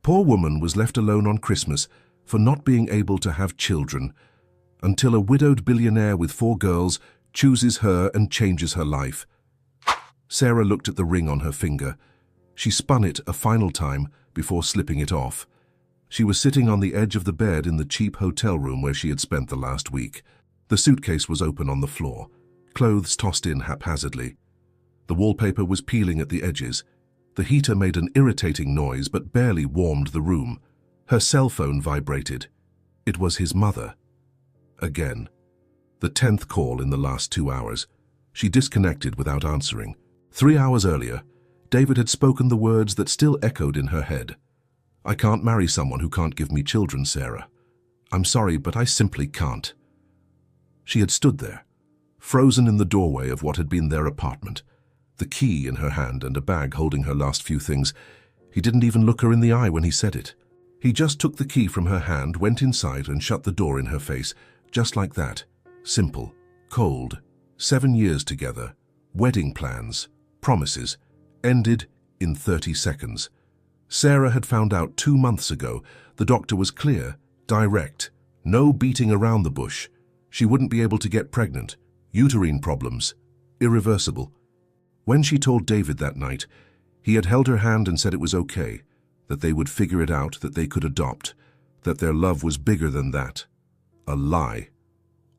poor woman was left alone on Christmas for not being able to have children, until a widowed billionaire with 4 girls chooses her and changes her life. Sarah looked at the ring on her finger. She spun it a final time before slipping it off. She was sitting on the edge of the bed in the cheap hotel room where she had spent the last week. The suitcase was open on the floor, clothes tossed in haphazardly. The wallpaper was peeling at the edges. The heater made an irritating noise but barely warmed the room. Her cell phone vibrated. It was his mother. Again. The 10th call in the last 2 hours. She disconnected without answering. 3 hours earlier, David had spoken the words that still echoed in her head. "I can't marry someone who can't give me children, Sarah. I'm sorry, but I simply can't." She had stood there, frozen in the doorway of what had been their apartment, the key in her hand and a bag holding her last few things. He didn't even look her in the eye when he said it. He just took the key from her hand, went inside and shut the door in her face, just like that. Simple, cold, 7 years together, wedding plans, promises, ended in 30 seconds. Sarah had found out 2 months ago. The doctor was clear, direct, no beating around the bush. She wouldn't be able to get pregnant, uterine problems, irreversible. When she told David that night, he had held her hand and said it was okay, that they would figure it out, that they could adopt, that their love was bigger than that. A lie.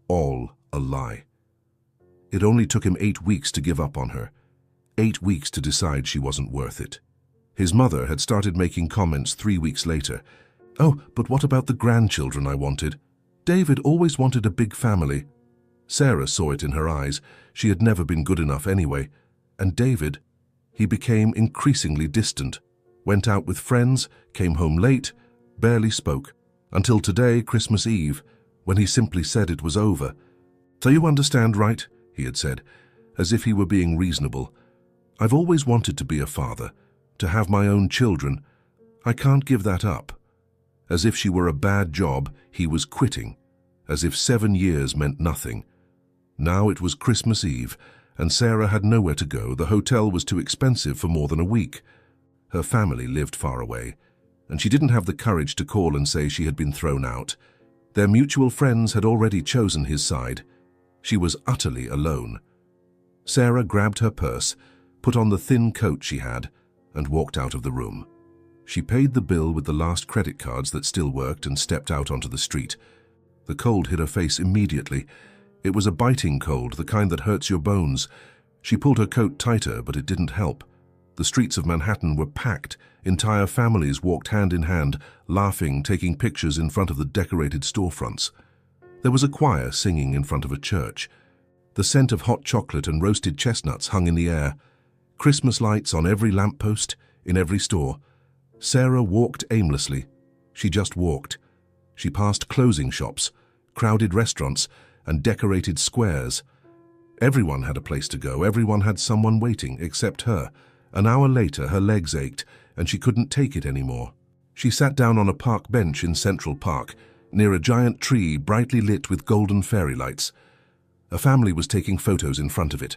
All a lie. It only took him 8 weeks to give up on her. 8 weeks to decide she wasn't worth it. His mother had started making comments 3 weeks later. "Oh, but what about the grandchildren I wanted? David always wanted a big family." Sarah saw it in her eyes. She had never been good enough anyway. And David, he became increasingly distant. Went out with friends, came home late, barely spoke. Until today, Christmas Eve, when he simply said it was over. "So you understand, right?" he had said, as if he were being reasonable. "I've always wanted to be a father, to have my own children. I can't give that up." As if she were a bad job, he was quitting. As if 7 years meant nothing. Now it was Christmas Eve, and Sarah had nowhere to go. The hotel was too expensive for more than a week. Her family lived far away, and she didn't have the courage to call and say she had been thrown out. Their mutual friends had already chosen his side. She was utterly alone. Sarah grabbed her purse, put on the thin coat she had, and walked out of the room. She paid the bill with the last credit cards that still worked and stepped out onto the street. The cold hit her face immediately. It was a biting cold, the kind that hurts your bones. She pulled her coat tighter, but it didn't help. The streets of Manhattan were packed. Entire families walked hand in hand, laughing, taking pictures in front of the decorated storefronts. There was a choir singing in front of a church. The scent of hot chocolate and roasted chestnuts hung in the air. Christmas lights on every lamppost, in every store. Sarah walked aimlessly. She just walked. She passed clothing shops, crowded restaurants, and decorated squares. Everyone had a place to go. Everyone had someone waiting, except her. An hour later, her legs ached, and she couldn't take it anymore. She sat down on a park bench in Central Park, near a giant tree brightly lit with golden fairy lights. A family was taking photos in front of it.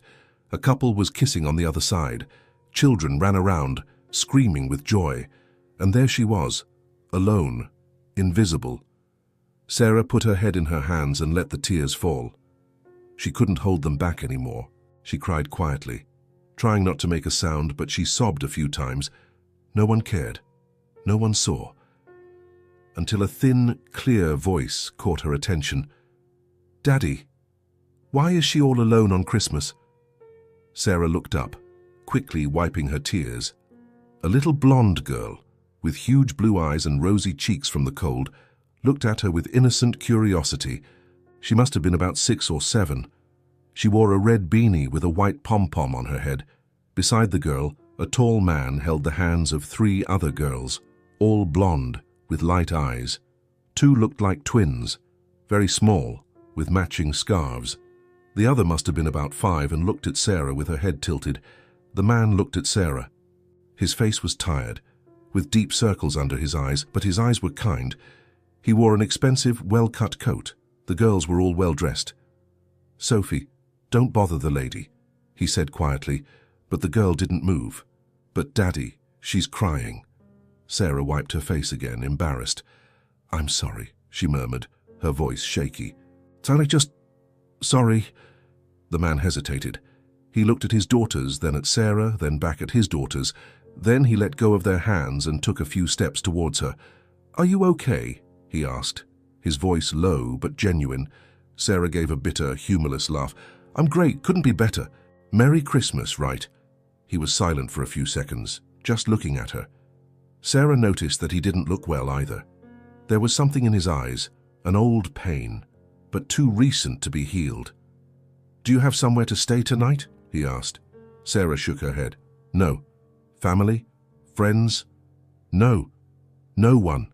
A couple was kissing on the other side. Children ran around, screaming with joy. And there she was, alone, invisible. Sarah put her head in her hands and let the tears fall. She couldn't hold them back anymore. She cried quietly, trying not to make a sound, but she sobbed a few times. No one cared. No one saw. Until a thin, clear voice caught her attention. "Daddy, why is she all alone on Christmas?" Sarah looked up, quickly wiping her tears. A little blonde girl, with huge blue eyes and rosy cheeks from the cold, looked at her with innocent curiosity. She must have been about 6 or 7. She wore a red beanie with a white pom-pom on her head. Beside the girl, a tall man held the hands of 3 other girls, all blonde, with light eyes. 2 looked like twins, very small, with matching scarves. The other must have been about 5 and looked at Sarah with her head tilted. The man looked at Sarah. His face was tired, with deep circles under his eyes, but his eyes were kind. He wore an expensive, well-cut coat. The girls were all well-dressed. "Sophie, don't bother the lady," he said quietly, but the girl didn't move. "But Daddy, she's crying." Sarah wiped her face again, embarrassed. "I'm sorry," she murmured, her voice shaky. "I just... sorry." The man hesitated. He looked at his daughters, then at Sarah, then back at his daughters. Then he let go of their hands and took a few steps towards her. "Are you okay?" he asked, his voice low but genuine. Sarah gave a bitter, humorless laugh. "I'm great, couldn't be better. Merry Christmas, right?" He was silent for a few seconds, just looking at her. Sarah noticed that he didn't look well either. There was something in his eyes, an old pain, but too recent to be healed. "Do you have somewhere to stay tonight?" he asked. Sarah shook her head. "No." "Family? Friends?" "No. No one."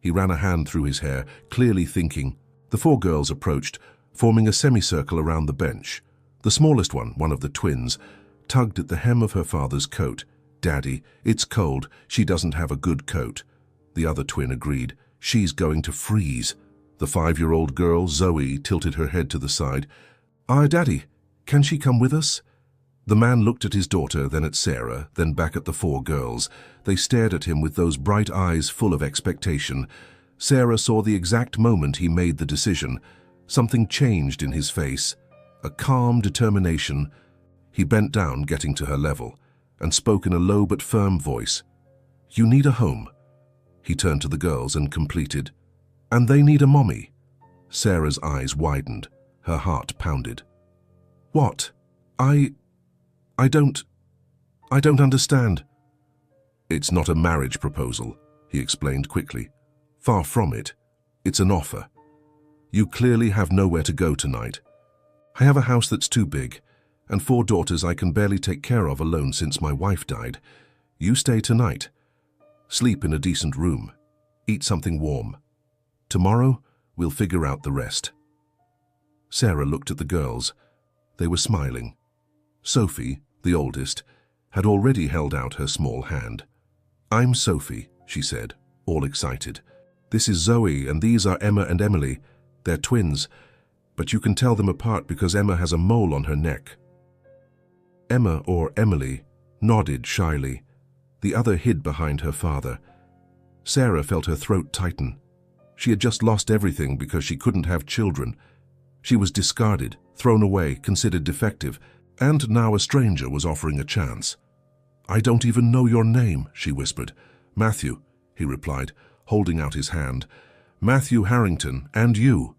He ran a hand through his hair, clearly thinking. The four girls approached, forming a semicircle around the bench. The smallest one of the twins, tugged at the hem of her father's coat. "Daddy, it's cold. She doesn't have a good coat." The other twin agreed. "She's going to freeze." The 5-year-old girl, Zoe, tilted her head to the side. Daddy, can she come with us?" The man looked at his daughter, then at Sarah, then back at the four girls. They stared at him with those bright eyes full of expectation. Sarah saw the exact moment he made the decision. Something changed in his face. A calm determination. He bent down, getting to her level, and spoke in a low but firm voice. "You need a home." He turned to the girls and completed. "And they need a mommy." Sarah's eyes widened. Her heart pounded. "What? I don't understand." "It's not a marriage proposal," he explained quickly. "Far from it. It's an offer. You clearly have nowhere to go tonight. I have a house that's too big, and 4 daughters I can barely take care of alone since my wife died. You stay tonight. Sleep in a decent room. Eat something warm. Tomorrow, we'll figure out the rest." Sarah looked at the girls. They were smiling. Sophie, the oldest, had already held out her small hand. "I'm Sophie," she said, all excited. "This is Zoe, and these are Emma and Emily. They're twins, but you can tell them apart because Emma has a mole on her neck." Emma, or Emily, nodded shyly. The other hid behind her father. Sarah felt her throat tighten. She had just lost everything because she couldn't have children. She was discarded, thrown away, considered defective, and now a stranger was offering a chance. "I don't even know your name," she whispered. "Matthew," he replied, holding out his hand. "Matthew Harrington, and you."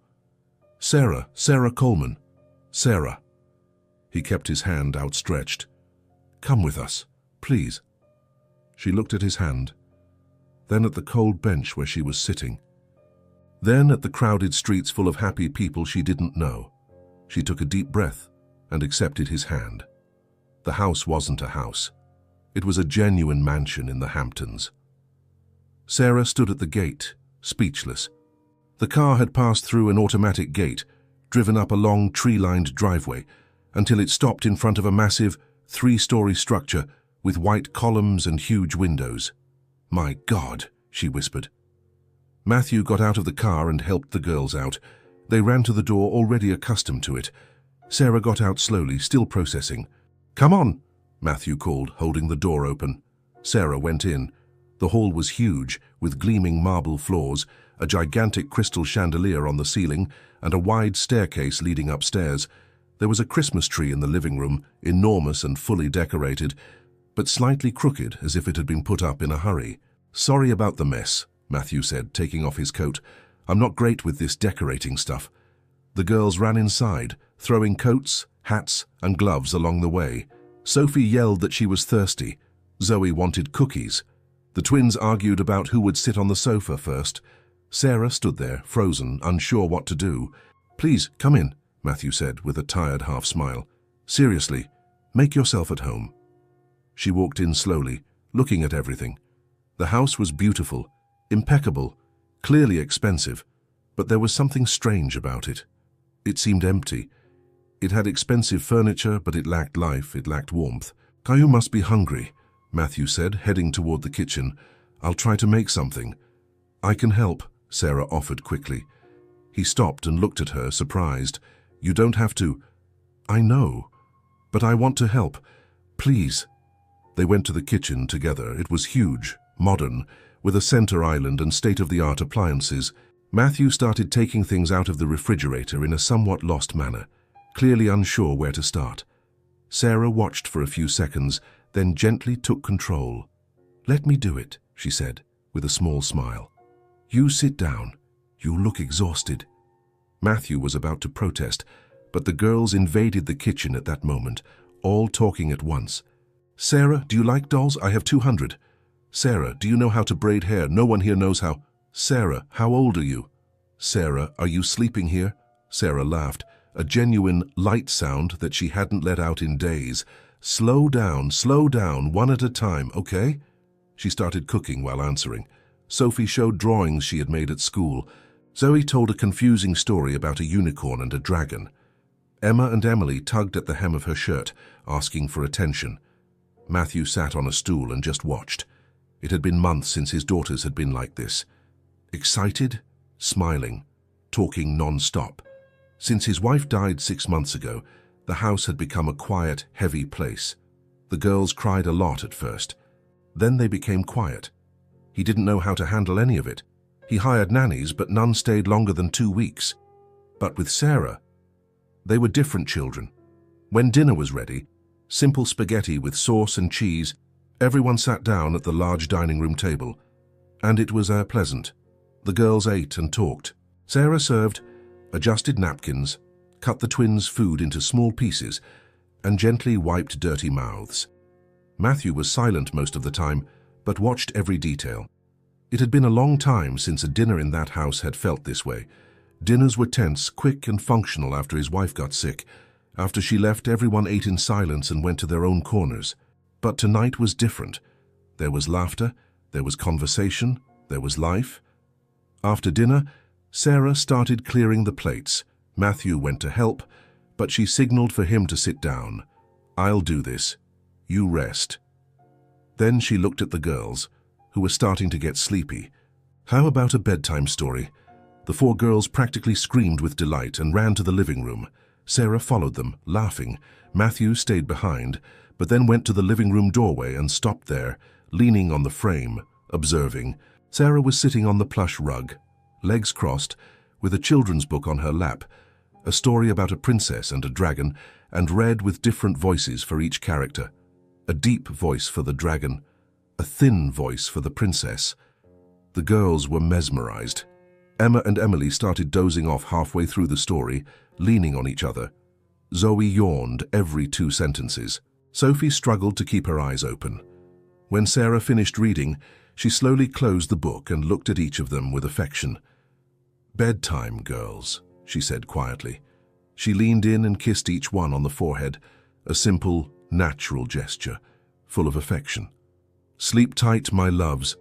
Sarah Coleman. Sarah." He kept his hand outstretched. "Come with us, please." She looked at his hand, then at the cold bench where she was sitting, then at the crowded streets full of happy people she didn't know. She took a deep breath and accepted his hand. The house wasn't a house. It was a genuine mansion in the Hamptons. Sarah stood at the gate, speechless. The car had passed through an automatic gate, driven up a long tree-lined driveway, until it stopped in front of a massive 3-story structure with white columns and huge windows. "My God," she whispered. Matthew got out of the car and helped the girls out. They ran to the door, already accustomed to it. Sarah got out slowly, still processing. "Come on," Matthew called, holding the door open. Sarah went in. The hall was huge, with gleaming marble floors, a gigantic crystal chandelier on the ceiling, and a wide staircase leading upstairs. There was a Christmas tree in the living room, enormous and fully decorated, but slightly crooked as if it had been put up in a hurry. "Sorry about the mess," Matthew said, taking off his coat. "I'm not great with this decorating stuff." The girls ran inside, throwing coats, hats, and gloves along the way. Sophie yelled that she was thirsty. Zoe wanted cookies. The twins argued about who would sit on the sofa first. Sarah stood there, frozen, unsure what to do. "Please, come in," Matthew said with a tired half-smile. "Seriously, make yourself at home." She walked in slowly, looking at everything. The house was beautiful, impeccable, clearly expensive, but there was something strange about it. It seemed empty. It had expensive furniture, but it lacked life, it lacked warmth. "You must be hungry," Matthew said, heading toward the kitchen. "I'll try to make something." "I can help," Sarah offered quickly. He stopped and looked at her, surprised. "You don't have to." "I know, but I want to help. Please." They went to the kitchen together. It was huge, modern, with a center island and state-of-the-art appliances. Matthew started taking things out of the refrigerator in a somewhat lost manner, clearly unsure where to start. Sarah watched for a few seconds, then gently took control. "Let me do it," she said, with a small smile. "You sit down. You look exhausted." Matthew was about to protest, but the girls invaded the kitchen at that moment, all talking at once. "Sarah, do you like dolls? I have 200. Sarah, do you know how to braid hair? No one here knows how. Sarah, how old are you? Sarah, are you sleeping here?" Sarah laughed, a genuine light sound that she hadn't let out in days. Slow down, one at a time, okay?" She started cooking while answering. Sophie showed drawings she had made at school. Zoe told a confusing story about a unicorn and a dragon. Emma and Emily tugged at the hem of her shirt, asking for attention. Matthew sat on a stool and just watched. It had been months since his daughters had been like this. Excited, smiling, talking non-stop. Since his wife died 6 months ago, the house had become a quiet, heavy place. The girls cried a lot at first. Then they became quiet. He didn't know how to handle any of it. He hired nannies, but none stayed longer than 2 weeks. But with Sarah, they were different children. When dinner was ready, simple spaghetti with sauce and cheese, everyone sat down at the large dining room table. And it was pleasant. The girls ate and talked. Sarah served, adjusted napkins, cut the twins' food into small pieces, and gently wiped dirty mouths. Matthew was silent most of the time, but watched every detail. It had been a long time since a dinner in that house had felt this way. Dinners were tense, quick and functional after his wife got sick. After she left, everyone ate in silence and went to their own corners. But tonight was different. There was laughter, there was conversation, there was life. After dinner, Sarah started clearing the plates. Matthew went to help, but she signaled for him to sit down. "I'll do this. You rest." Then she looked at the girls, who were starting to get sleepy. "How about a bedtime story?" The 4 girls practically screamed with delight and ran to the living room. Sarah followed them, laughing. Matthew stayed behind, but then went to the living room doorway and stopped there, leaning on the frame, observing. Sarah was sitting on the plush rug, legs crossed, with a children's book on her lap, a story about a princess and a dragon, and read with different voices for each character. A deep voice for the dragon, a thin voice for the princess. The girls were mesmerized. Emma and Emily started dozing off halfway through the story, leaning on each other. Zoe yawned every 2 sentences. Sophie struggled to keep her eyes open. When Sarah finished reading, she slowly closed the book and looked at each of them with affection. "Bedtime, girls," she said quietly. She leaned in and kissed each one on the forehead, a simple, natural gesture, full of affection. "Sleep tight, my loves."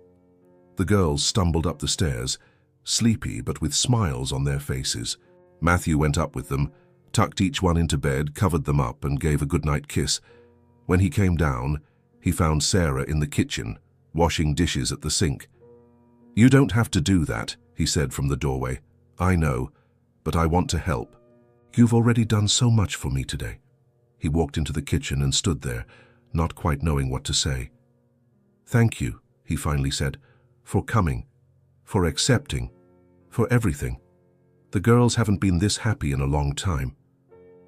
The girls stumbled up the stairs, sleepy but with smiles on their faces. Matthew went up with them, tucked each one into bed, covered them up, and gave a goodnight kiss. When he came down, he found Sarah in the kitchen, washing dishes at the sink. "You don't have to do that," he said from the doorway. "I know, but I want to help. You've already done so much for me today." He walked into the kitchen and stood there, not quite knowing what to say. "Thank you," he finally said, "for coming, for accepting, for everything. The girls haven't been this happy in a long time."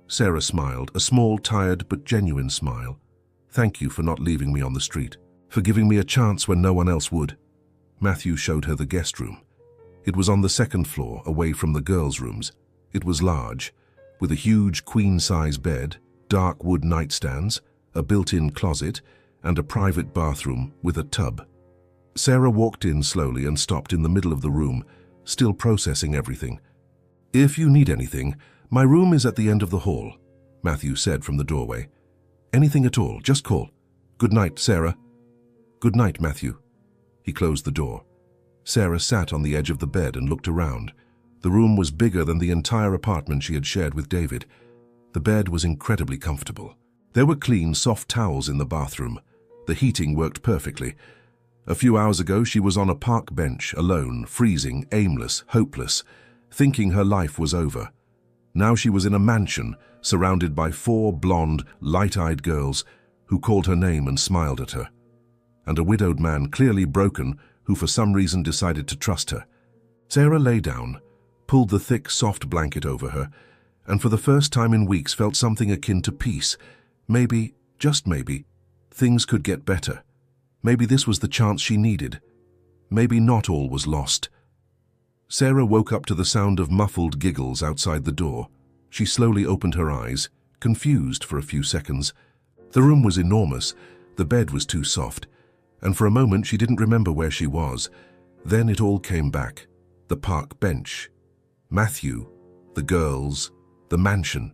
Sarah smiled, a small, tired but genuine smile. "Thank you for not leaving me on the street, for giving me a chance when no one else would." Matthew showed her the guest room. It was on the 2nd floor, away from the girls' rooms. It was large, with a huge queen-size bed, dark wood nightstands, a built-in closet, and a private bathroom with a tub. Sarah walked in slowly and stopped in the middle of the room, still processing everything. "If you need anything, my room is at the end of the hall," Matthew said from the doorway. "Anything at all, just call. Good night, Sarah." "Good night, Matthew." He closed the door. Sarah sat on the edge of the bed and looked around. The room was bigger than the entire apartment she had shared with David. The bed was incredibly comfortable. There were clean, soft towels in the bathroom. The heating worked perfectly. A few hours ago, she was on a park bench, alone, freezing, aimless, hopeless, thinking her life was over. Now she was in a mansion, surrounded by 4 blonde, light-eyed girls who called her name and smiled at her. and a widowed man, clearly broken, who for some reason decided to trust her. Sarah lay down, pulled the thick, soft blanket over her, and for the first time in weeks felt something akin to peace. Maybe, just maybe, things could get better. Maybe this was the chance she needed. Maybe not all was lost. Sarah woke up to the sound of muffled giggles outside the door. She slowly opened her eyes, confused for a few seconds. The room was enormous, the bed was too soft, and for a moment she didn't remember where she was. Then it all came back. The park bench, Matthew, the girls, the mansion.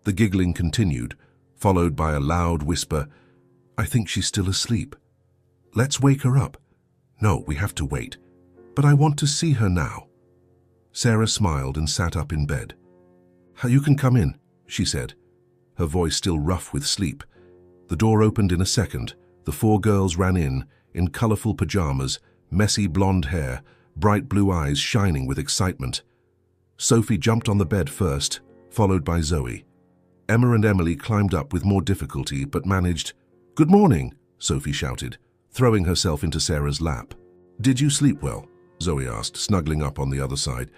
The giggling continued, followed by a loud whisper, "I think she's still asleep. Let's wake her up. No, we have to wait. But I want to see her now." Sarah smiled and sat up in bed. "You can come in," she said, her voice still rough with sleep. The door opened in a second. The 4 girls ran in colorful pajamas, messy blonde hair, bright blue eyes shining with excitement. Sophie jumped on the bed first, followed by Zoe. Emma and Emily climbed up with more difficulty, but managed. "Good morning," Sophie shouted, throwing herself into Sarah's lap. "Did you sleep well?" Zoe asked, snuggling up on the other side.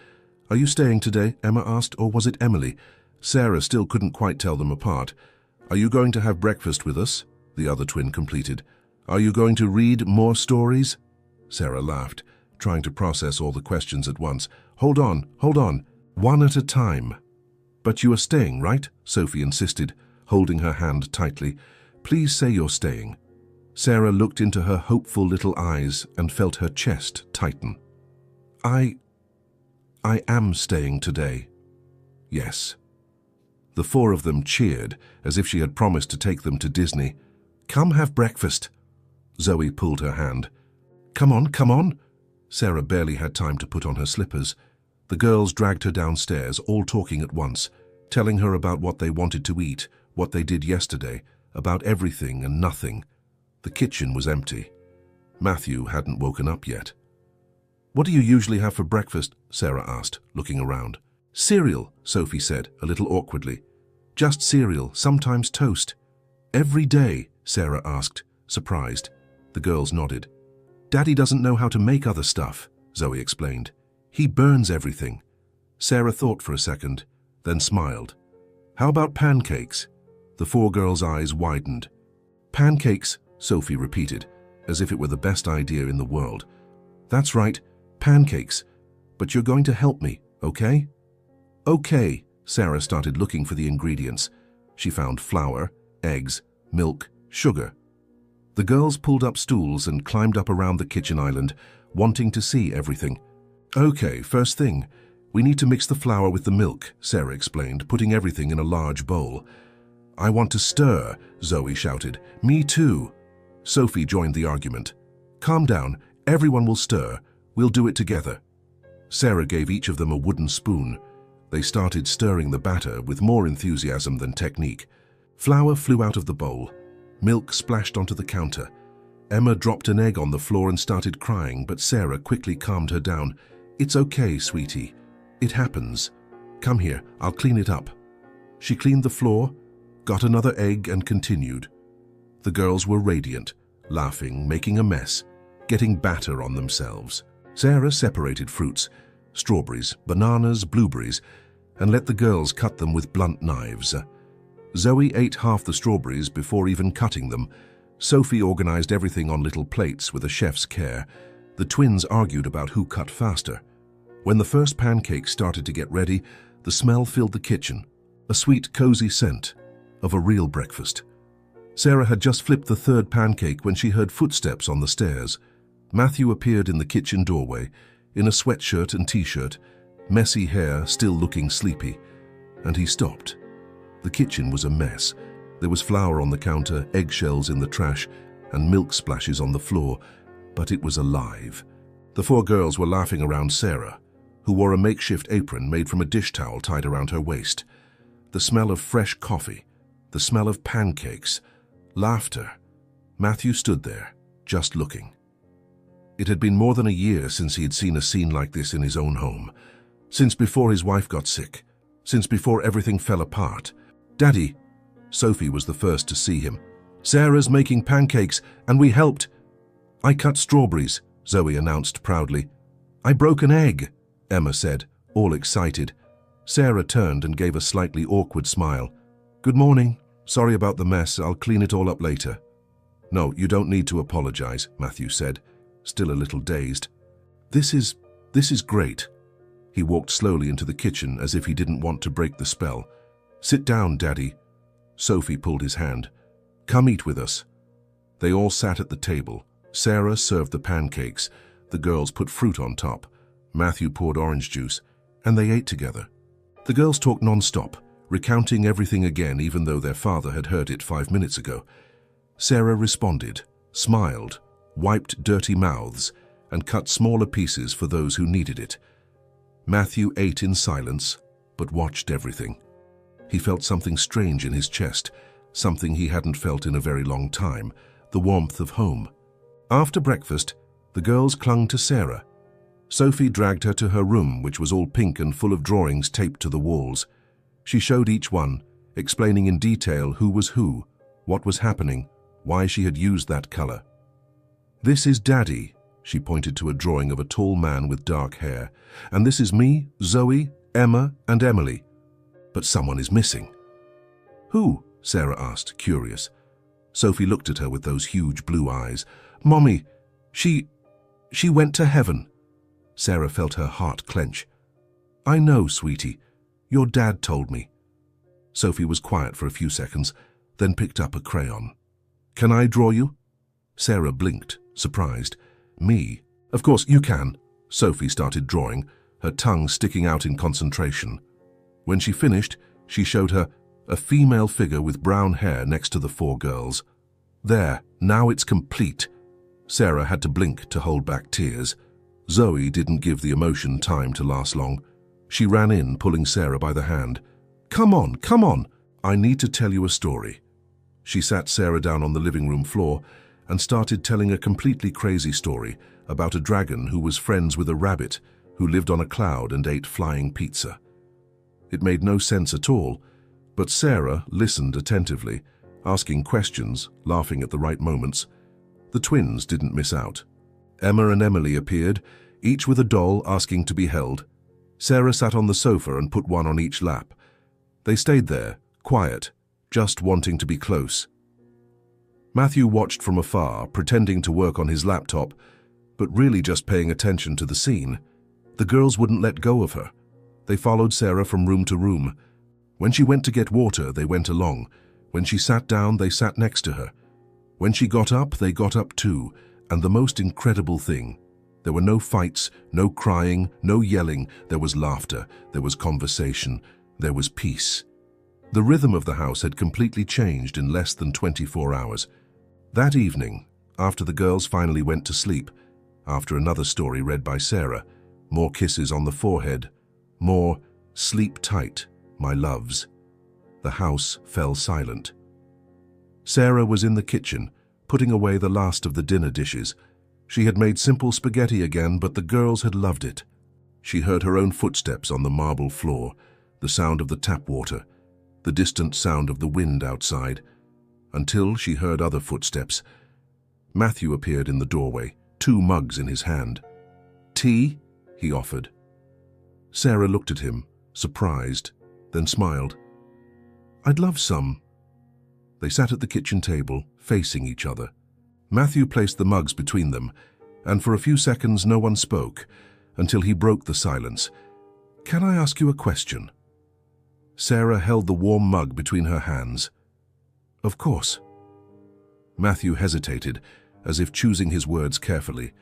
"Are you staying today?" Emma asked, or was it Emily? Sarah still couldn't quite tell them apart. "Are you going to have breakfast with us?" the other twin completed. "Are you going to read more stories?" Sarah laughed, trying to process all the questions at once. Hold on, one at a time." "But you are staying, right?" Sophie insisted, holding her hand tightly. "Please say you're staying." Sarah looked into her hopeful little eyes and felt her chest tighten. I am staying today." "Yes." The 4 of them cheered, as if she had promised to take them to Disney. "Come have breakfast." Zoe pulled her hand. Come on." Sarah barely had time to put on her slippers. The girls dragged her downstairs, all talking at once, telling her about what they wanted to eat, what they did yesterday, about everything and nothing. The kitchen was empty. Matthew hadn't woken up yet. "What do you usually have for breakfast?" Sarah asked, looking around. "Cereal," Sophie said, a little awkwardly. "Just cereal, sometimes toast." "Every day?" Sarah asked, surprised. The girls nodded. "Daddy doesn't know how to make other stuff," Zoe explained. "He burns everything." Sarah thought for a second, then smiled. "How about pancakes?" The 4 girls' eyes widened. "Pancakes," Sophie repeated, as if it were the best idea in the world. "That's right, pancakes. But you're going to help me, okay?" "Okay." Sarah started looking for the ingredients. She found flour, eggs, milk, sugar. The girls pulled up stools and climbed up around the kitchen island, wanting to see everything. "Okay, first thing, we need to mix the flour with the milk," Sarah explained, putting everything in a large bowl. "I want to stir," Zoe shouted. "Me too." Sophie joined the argument. "Calm down, everyone will stir. We'll do it together." Sarah gave each of them a wooden spoon. They started stirring the batter with more enthusiasm than technique. Flour flew out of the bowl. Milk splashed onto the counter. Emma dropped an egg on the floor and started crying, but Sarah quickly calmed her down. "It's okay, sweetie. It happens. Come here, I'll clean it up." She cleaned the floor, got another egg, and continued. The girls were radiant, laughing, making a mess, getting batter on themselves. Sarah separated fruits, strawberries, bananas, blueberries, and let the girls cut them with blunt knives. Zoe ate half the strawberries before even cutting them. Sophie organized everything on little plates with a chef's care. The twins argued about who cut faster. When the first pancakes started to get ready, the smell filled the kitchen, a sweet, cozy scent of a real breakfast. Sarah had just flipped the 3rd pancake when she heard footsteps on the stairs. Matthew appeared in the kitchen doorway, in a sweatshirt and t-shirt, messy hair still looking sleepy, and he stopped. The kitchen was a mess. There was flour on the counter, eggshells in the trash, and milk splashes on the floor, but it was alive. The 4 girls were laughing around Sarah, who wore a makeshift apron made from a dish towel tied around her waist. The smell of fresh coffee, the smell of pancakes, laughter. Matthew stood there, just looking. It had been more than a year since he had seen a scene like this in his own home, since before his wife got sick, since before everything fell apart. "Daddy," Sophie was the first to see him. "Sarah's making pancakes, and we helped." I cut strawberries, Zoe announced proudly. I broke an egg, Emma said, all excited. Sarah turned and gave a slightly awkward smile. Good morning. Sorry about the mess. I'll clean it all up later. No, you don't need to apologize, Matthew said, still a little dazed. This is great. He walked slowly into the kitchen as if he didn't want to break the spell. Sit down, Daddy. Sophie pulled his hand. Come eat with us. They all sat at the table. Sarah served the pancakes. The girls put fruit on top. Matthew poured orange juice, and they ate together. The girls talked non-stop, recounting everything again even though their father had heard it 5 minutes ago. Sarah responded, smiled, wiped dirty mouths, and cut smaller pieces for those who needed it. Matthew ate in silence, but watched everything. He felt something strange in his chest, something he hadn't felt in a very long time, the warmth of home. After breakfast, the girls clung to Sarah. Sophie dragged her to her room, which was all pink and full of drawings taped to the walls. She showed each one, explaining in detail who was who, what was happening, why she had used that color. This is Daddy, she pointed to a drawing of a tall man with dark hair, and this is me, Zoe, Emma, and Emily. But someone is missing. Who? Sarah asked, curious. Sophie looked at her with those huge blue eyes. Mommy, she went to heaven. Sarah felt her heart clench. I know, sweetie. Your dad told me. Sophie was quiet for a few seconds, then picked up a crayon. Can I draw you? Sarah blinked, surprised. Me? Of course you can. Sophie started drawing, her tongue sticking out in concentration. When she finished, she showed her a female figure with brown hair next to the 4 girls. There, now it's complete. Sarah had to blink to hold back tears. Zoe didn't give the emotion time to last long. She ran in, pulling Sarah by the hand. Come on, come on. I need to tell you a story. She sat Sarah down on the living room floor and started telling a completely crazy story about a dragon who was friends with a rabbit who lived on a cloud and ate flying pizza. It made no sense at all, but Sarah listened attentively, asking questions, laughing at the right moments. The twins didn't miss out. Emma and Emily appeared, each with a doll asking to be held. Sarah sat on the sofa and put one on each lap. They stayed there, quiet, just wanting to be close. Matthew watched from afar, pretending to work on his laptop, but really just paying attention to the scene. The girls wouldn't let go of her. They followed Sarah from room to room. When she went to get water, they went along. When she sat down, they sat next to her. When she got up, they got up too. And the most incredible thing, there were no fights, no crying, no yelling. There was laughter, there was conversation, there was peace. The rhythm of the house had completely changed in less than 24 hours. That evening, after the girls finally went to sleep, after another story read by Sarah, more kisses on the forehead, more sleep tight, my loves, the house fell silent. Sarah was in the kitchen, putting away the last of the dinner dishes. She had made simple spaghetti again, but the girls had loved it. She heard her own footsteps on the marble floor, the sound of the tap water, the distant sound of the wind outside, until she heard other footsteps. Matthew appeared in the doorway, 2 mugs in his hand. Tea? He offered. Sarah looked at him, surprised, then smiled. I'd love some. They sat at the kitchen table, facing each other. Matthew placed the mugs between them, and for a few seconds no one spoke, until he broke the silence. Can I ask you a question? Sarah held the warm mug between her hands. Of course. Matthew hesitated, as if choosing his words carefully.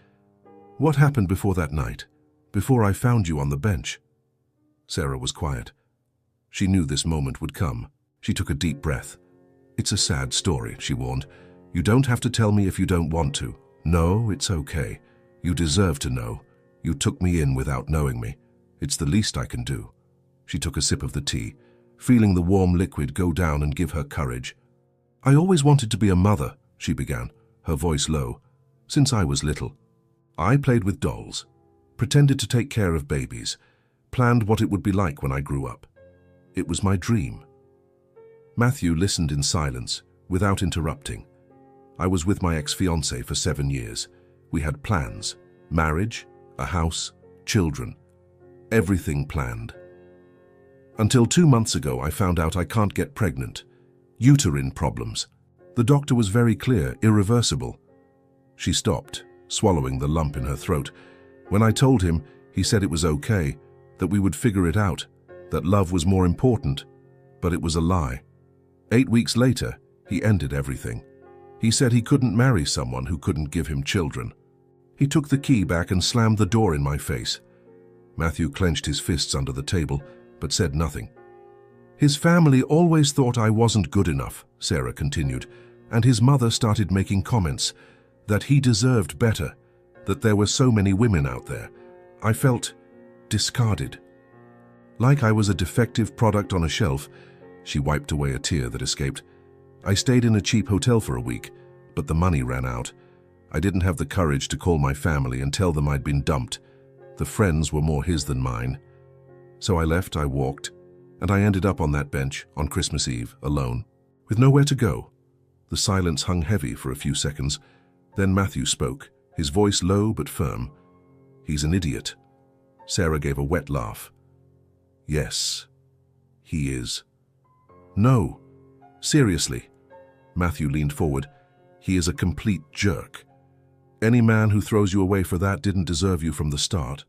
What happened before that night, before I found you on the bench? Sarah was quiet. She knew this moment would come. She took a deep breath. It's a sad story, she warned. You don't have to tell me if you don't want to. No, it's okay. You deserve to know. You took me in without knowing me. It's the least I can do. She took a sip of the tea, feeling the warm liquid go down and give her courage. I always wanted to be a mother, she began, her voice low, since I was little. I played with dolls, pretended to take care of babies, planned what it would be like when I grew up. It was my dream. Matthew listened in silence, without interrupting. I was with my ex-fiancée for 7 years. We had plans: marriage, a house, children. Everything planned. Until 2 months ago, I found out I can't get pregnant. Uterine problems. The doctor was very clear, irreversible. She stopped, swallowing the lump in her throat. When I told him, he said it was okay, that we would figure it out, that love was more important. But it was a lie. 8 weeks later, he ended everything. He said he couldn't marry someone who couldn't give him children. He took the key back and slammed the door in my face. Matthew clenched his fists under the table, but said nothing. His family always thought I wasn't good enough, Sarah continued, and his mother started making comments that he deserved better, that there were so many women out there. I felt discarded. Like I was a defective product on a shelf. She wiped away a tear that escaped. I stayed in a cheap hotel for a week, but the money ran out. I didn't have the courage to call my family and tell them I'd been dumped. The friends were more his than mine. So I left, I walked, and I ended up on that bench on Christmas Eve, alone, with nowhere to go. The silence hung heavy for a few seconds. Then Matthew spoke, his voice low but firm. "He's an idiot." Sarah gave a wet laugh. "Yes, he is." "No, seriously." Matthew leaned forward. "He is a complete jerk. Any man who throws you away for that didn't deserve you from the start."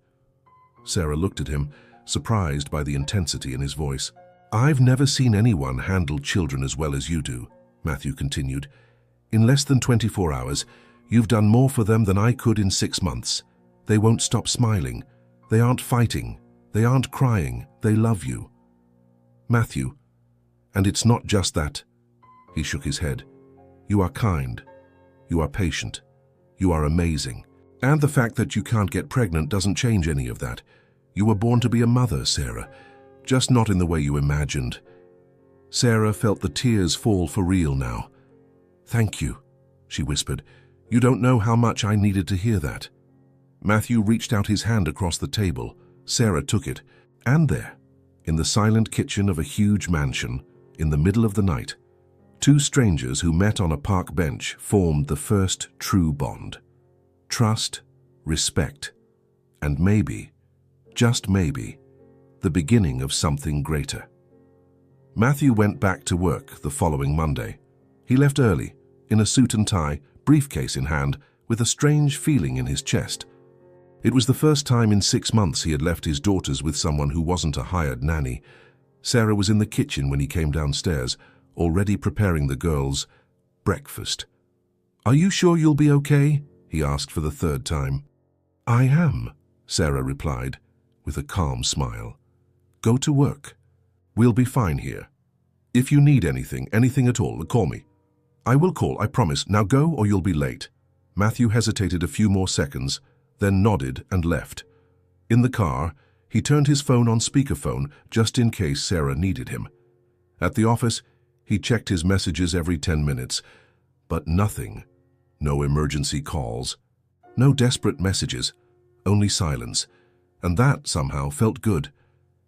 Sarah looked at him, surprised by the intensity in his voice. "I've never seen anyone handle children as well as you do," Matthew continued. "In less than 24 hours, you've done more for them than I could in 6 months. They won't stop smiling. They aren't fighting. They aren't crying. They love you." "Matthew, and it's not just that." He shook his head. "You are kind. You are patient. You are amazing. And the fact that you can't get pregnant doesn't change any of that. You were born to be a mother, Sarah, just not in the way you imagined." Sarah felt the tears fall for real now. "Thank you," she whispered. "You don't know how much I needed to hear that." Matthew reached out his hand across the table. Sarah took it. And there, in the silent kitchen of a huge mansion, in the middle of the night, two strangers who met on a park bench formed the first true bond. Trust, respect, and maybe, just maybe, the beginning of something greater. Matthew went back to work the following Monday. He left early, in a suit and tie, briefcase in hand, with a strange feeling in his chest. It was the first time in 6 months he had left his daughters with someone who wasn't a hired nanny. Sarah was in the kitchen when he came downstairs, already preparing the girls' breakfast. "Are you sure you'll be okay?" he asked for the 3rd time. "I am," Sarah replied, with a calm smile. "Go to work. We'll be fine here. If you need anything at all, call me." "I will call, I promise. Now go or you'll be late." Matthew hesitated a few more seconds, then nodded and left. In the car, he turned his phone on speakerphone just in case Sarah needed him. At the office, he checked his messages every 10 minutes, but nothing. No emergency calls, no desperate messages, only silence, and that somehow felt good.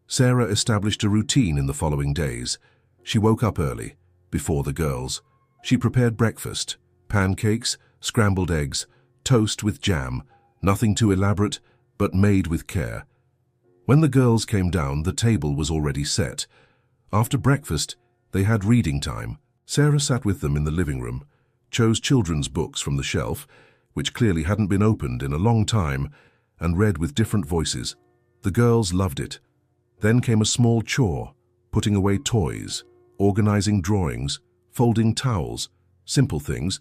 Sarah established a routine in the following days. She woke up early, before the girls. She prepared breakfast: pancakes, scrambled eggs, toast with jam, nothing too elaborate, but made with care. When the girls came down, the table was already set. After breakfast, they had reading time. Sarah sat with them in the living room, chose children's books from the shelf, which clearly hadn't been opened in a long time, and read with different voices. The girls loved it. Then came a small chore: putting away toys, organizing drawings, folding towels, simple things,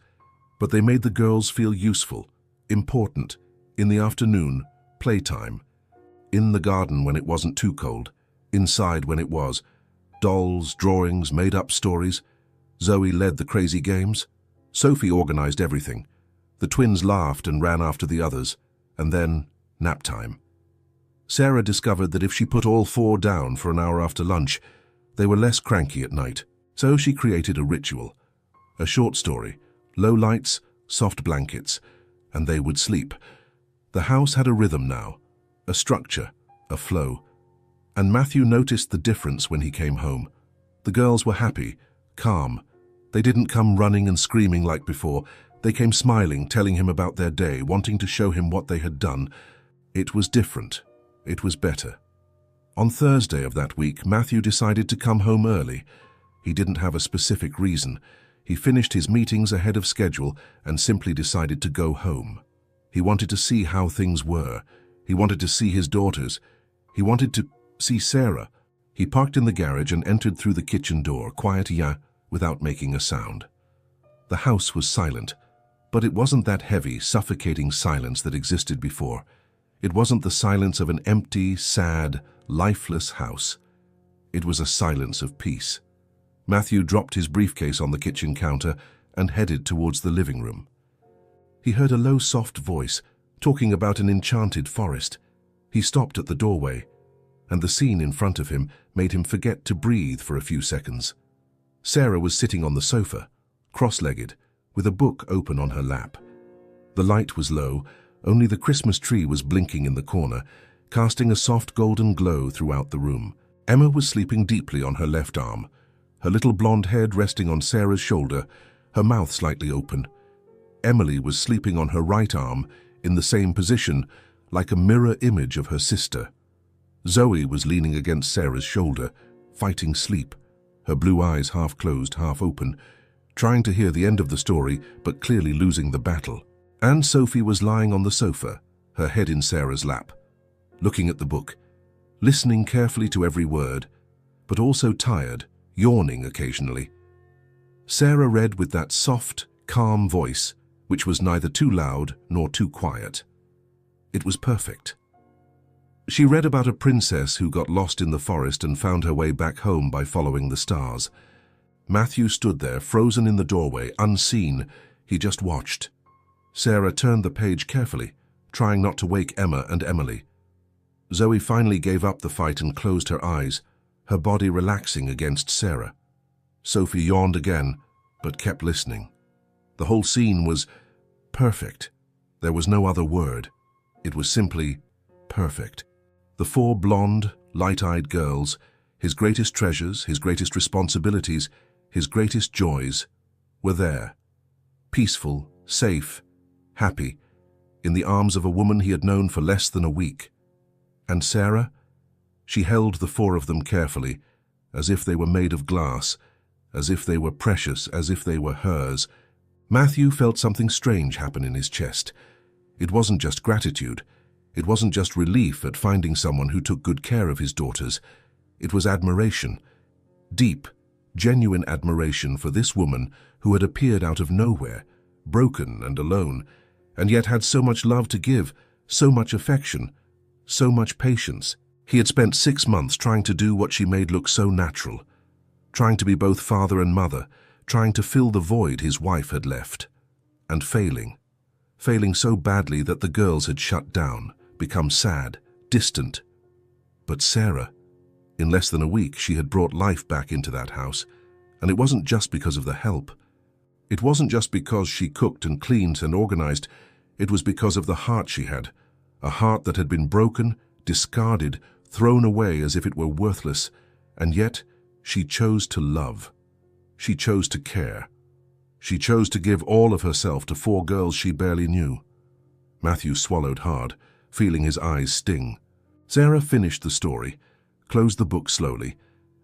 but they made the girls feel useful, important. In the afternoon, playtime. In the garden when it wasn't too cold, inside when it was. Dolls, drawings, made-up stories. Zoe led the crazy games. Sophie organized everything. The twins laughed and ran after the others. And then, nap time. Sarah discovered that if she put all 4 down for an hour after lunch, they were less cranky at night. So she created a ritual. A short story, low lights, soft blankets, and they would sleep. The house had a rhythm now, a structure, a flow. And Matthew noticed the difference when he came home. The girls were happy, calm. They didn't come running and screaming like before. They came smiling, telling him about their day, wanting to show him what they had done. It was different. It was better. On Thursday of that week, Matthew decided to come home early. He didn't have a specific reason. He finished his meetings ahead of schedule and simply decided to go home. He wanted to see how things were. He wanted to see his daughters. He wanted to see Sarah. He parked in the garage and entered through the kitchen door, without making a sound. The house was silent, but it wasn't that heavy, suffocating silence that existed before. It wasn't the silence of an empty, sad, lifeless house. It was a silence of peace. Matthew dropped his briefcase on the kitchen counter and headed towards the living room. He heard a low, soft voice talking about an enchanted forest. He stopped at the doorway, and the scene in front of him made him forget to breathe for a few seconds. Sarah was sitting on the sofa, cross-legged, with a book open on her lap. The light was low, only the Christmas tree was blinking in the corner, casting a soft golden glow throughout the room. Emma was sleeping deeply on her left arm, her little blonde head resting on Sarah's shoulder, her mouth slightly open. Emily was sleeping on her right arm, in the same position, like a mirror image of her sister. Zoe was leaning against Sarah's shoulder, fighting sleep, her blue eyes half closed, half open, trying to hear the end of the story, but clearly losing the battle. And Sophie was lying on the sofa, her head in Sarah's lap, looking at the book, listening carefully to every word, but also tired, yawning occasionally. Sarah read with that soft, calm voice, which was neither too loud nor too quiet. It was perfect. She read about a princess who got lost in the forest and found her way back home by following the stars. Matthew stood there, frozen in the doorway, unseen. He just watched. Sarah turned the page carefully, trying not to wake Emma and Emily. Zoe finally gave up the fight and closed her eyes, her body relaxing against Sarah. Sophie yawned again, but kept listening. The whole scene was perfect. There was no other word. It was simply perfect. The four blonde, light-eyed girls, his greatest treasures, his greatest responsibilities, his greatest joys, were there, peaceful, safe, happy, in the arms of a woman he had known for less than a week. And Sarah? She held the four of them carefully, as if they were made of glass, as if they were precious, as if they were hers. Matthew felt something strange happen in his chest. It wasn't just gratitude. It wasn't just relief at finding someone who took good care of his daughters. It was admiration. Deep, genuine admiration for this woman who had appeared out of nowhere, broken and alone, and yet had so much love to give, so much affection, so much patience. He had spent 6 months trying to do what she made look so natural, trying to be both father and mother, trying to fill the void his wife had left, and failing so badly that the girls had shut down, become sad, distant. But Sarah, in less than a week, she had brought life back into that house, and it wasn't just because of the help. It wasn't just because she cooked and cleaned and organized. It was because of the heart she had, a heart that had been broken, discarded, thrown away as if it were worthless, and yet she chose to love. She chose to care. She chose to give all of herself to 4 girls she barely knew. Matthew swallowed hard, feeling his eyes sting. Sarah finished the story, closed the book slowly,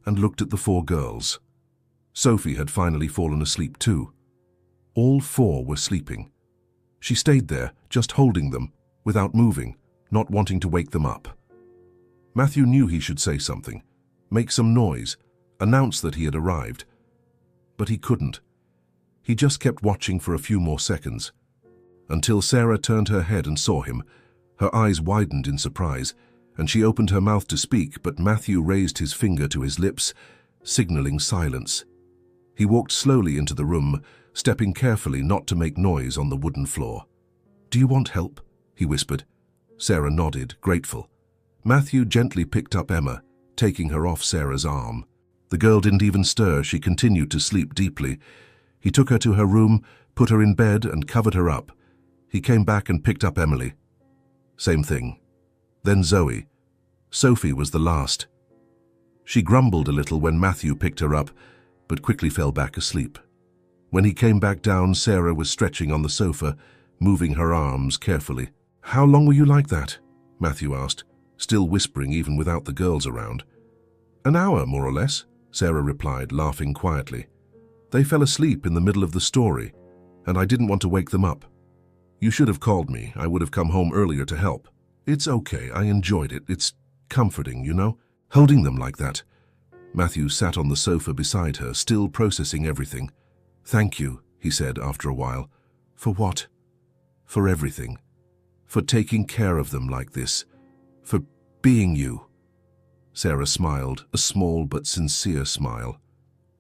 and looked at the 4 girls. Sophie had finally fallen asleep too. All 4 were sleeping. She stayed there, just holding them, without moving, not wanting to wake them up. Matthew knew he should say something, make some noise, announce that he had arrived. But he couldn't. He just kept watching for a few more seconds, until Sarah turned her head and saw him. Her eyes widened in surprise, and she opened her mouth to speak, but Matthew raised his finger to his lips, signaling silence. He walked slowly into the room, stepping carefully not to make noise on the wooden floor. "Do you want help?" he whispered. Sarah nodded, grateful. Matthew gently picked up Emma, taking her off Sarah's arm. The girl didn't even stir. She continued to sleep deeply. He took her to her room, put her in bed, and covered her up. He came back and picked up Emily. Same thing. Then Zoe. Sophie was the last. She grumbled a little when Matthew picked her up, but quickly fell back asleep. When he came back down, Sarah was stretching on the sofa, moving her arms carefully. "How long were you like that?" Matthew asked, still whispering even without the girls around. "An hour, more or less," Sarah replied, laughing quietly. "They fell asleep in the middle of the story, and I didn't want to wake them up. You should have called me. I would have come home earlier to help. It's okay, I enjoyed it. It's comforting, you know, holding them like that." Matthew sat on the sofa beside her, still processing everything. "Thank you," he said after a while. "For what?" "For everything. For taking care of them like this. For being you." Sarah smiled, a small but sincere smile.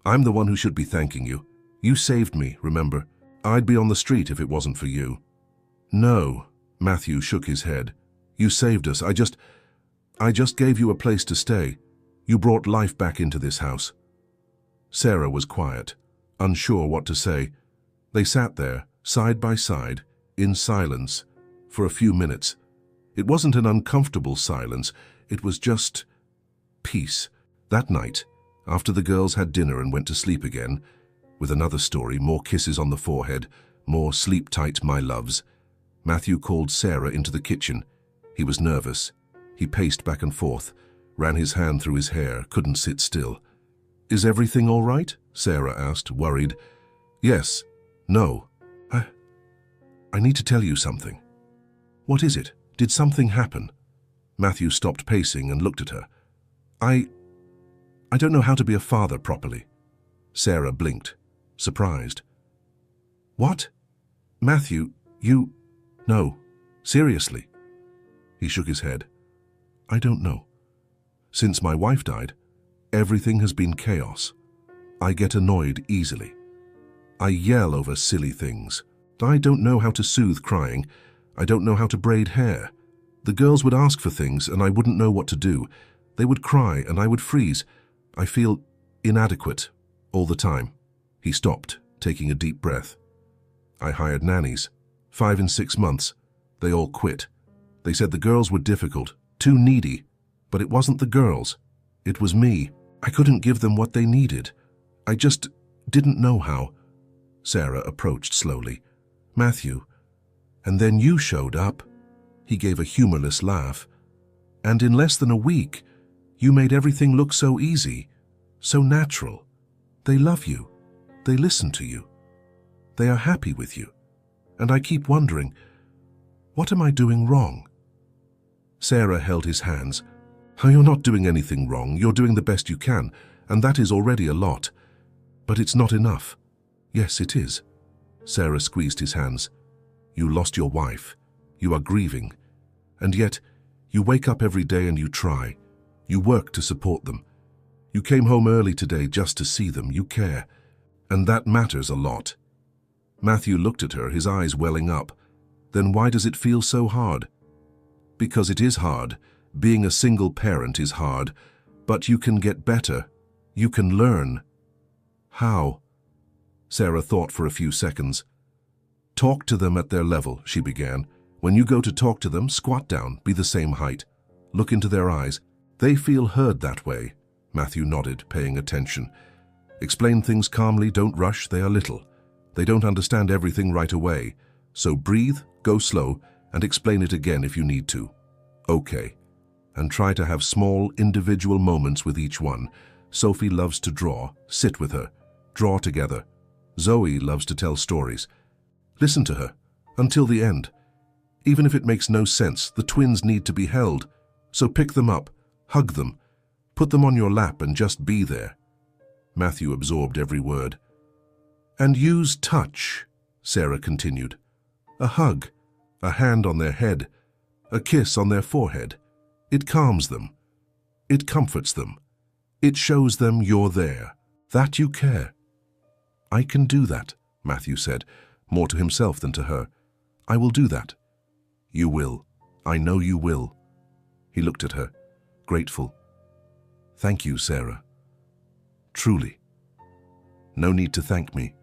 "I'm the one who should be thanking you. You saved me, remember? I'd be on the street if it wasn't for you." "No," Matthew shook his head. "You saved us. I just gave you a place to stay. You brought life back into this house." Sarah was quiet, unsure what to say. They sat there, side by side, in silence, for a few minutes. It wasn't an uncomfortable silence, it was just peace. That night, after the girls had dinner and went to sleep again, with another story, more kisses on the forehead, more sleep tight, my loves, Matthew called Sarah into the kitchen. He was nervous. He paced back and forth, ran his hand through his hair, couldn't sit still. "Is everything all right?" Sarah asked, worried. "Yes. No. I need to tell you something." "What is it? Did something happen?" Matthew stopped pacing and looked at her. I don't know how to be a father properly." Sarah blinked, surprised. "What? Matthew, you... No, seriously." He shook his head. "I don't know. Since my wife died, everything has been chaos. I get annoyed easily. I yell over silly things. I don't know how to soothe crying. I don't know how to braid hair. The girls would ask for things and I wouldn't know what to do. They would cry and I would freeze. I feel inadequate all the time." He stopped, taking a deep breath. "I hired nannies. 5 and 6 months. They all quit. They said the girls were difficult, too needy. But it wasn't the girls. It was me. I couldn't give them what they needed. I just didn't know how." Sarah approached slowly. "Matthew, and then you showed up." He gave a humorless laugh. "And in less than a week, you made everything look so easy, so natural. They love you. They listen to you. They are happy with you. And I keep wondering, what am I doing wrong?" Sarah held his hands. "Oh, you're not doing anything wrong. You're doing the best you can, and that is already a lot. But it's not enough." "Yes, it is." Sarah squeezed his hands. "You lost your wife. You are grieving. And yet, you wake up every day and you try. You work to support them. You came home early today just to see them. You care. And that matters a lot." Matthew looked at her, his eyes welling up. "Then why does it feel so hard?" "Because it is hard. Being a single parent is hard. But you can get better. You can learn." "How?" Sarah thought for a few seconds. "Talk to them at their level," she began. "When you go to talk to them, squat down, be the same height. Look into their eyes. They feel heard that way." Matthew nodded, paying attention. "Explain things calmly, don't rush, they are little. They don't understand everything right away. So breathe, go slow, and explain it again if you need to. Okay. And try to have small, individual moments with each one. Sophie loves to draw. Sit with her. Draw together. Zoe loves to tell stories. Listen to her, until the end. Even if it makes no sense, the twins need to be held. So pick them up, hug them, put them on your lap and just be there." Matthew absorbed every word. "And use touch," Sarah continued. "A hug, a hand on their head, a kiss on their forehead. It calms them. It comforts them. It shows them you're there, that you care." "I can do that," Matthew said, more to himself than to her. "I will do that." "You will. I know you will." He looked at her, grateful. "Thank you, Sarah. Truly. No need to thank me.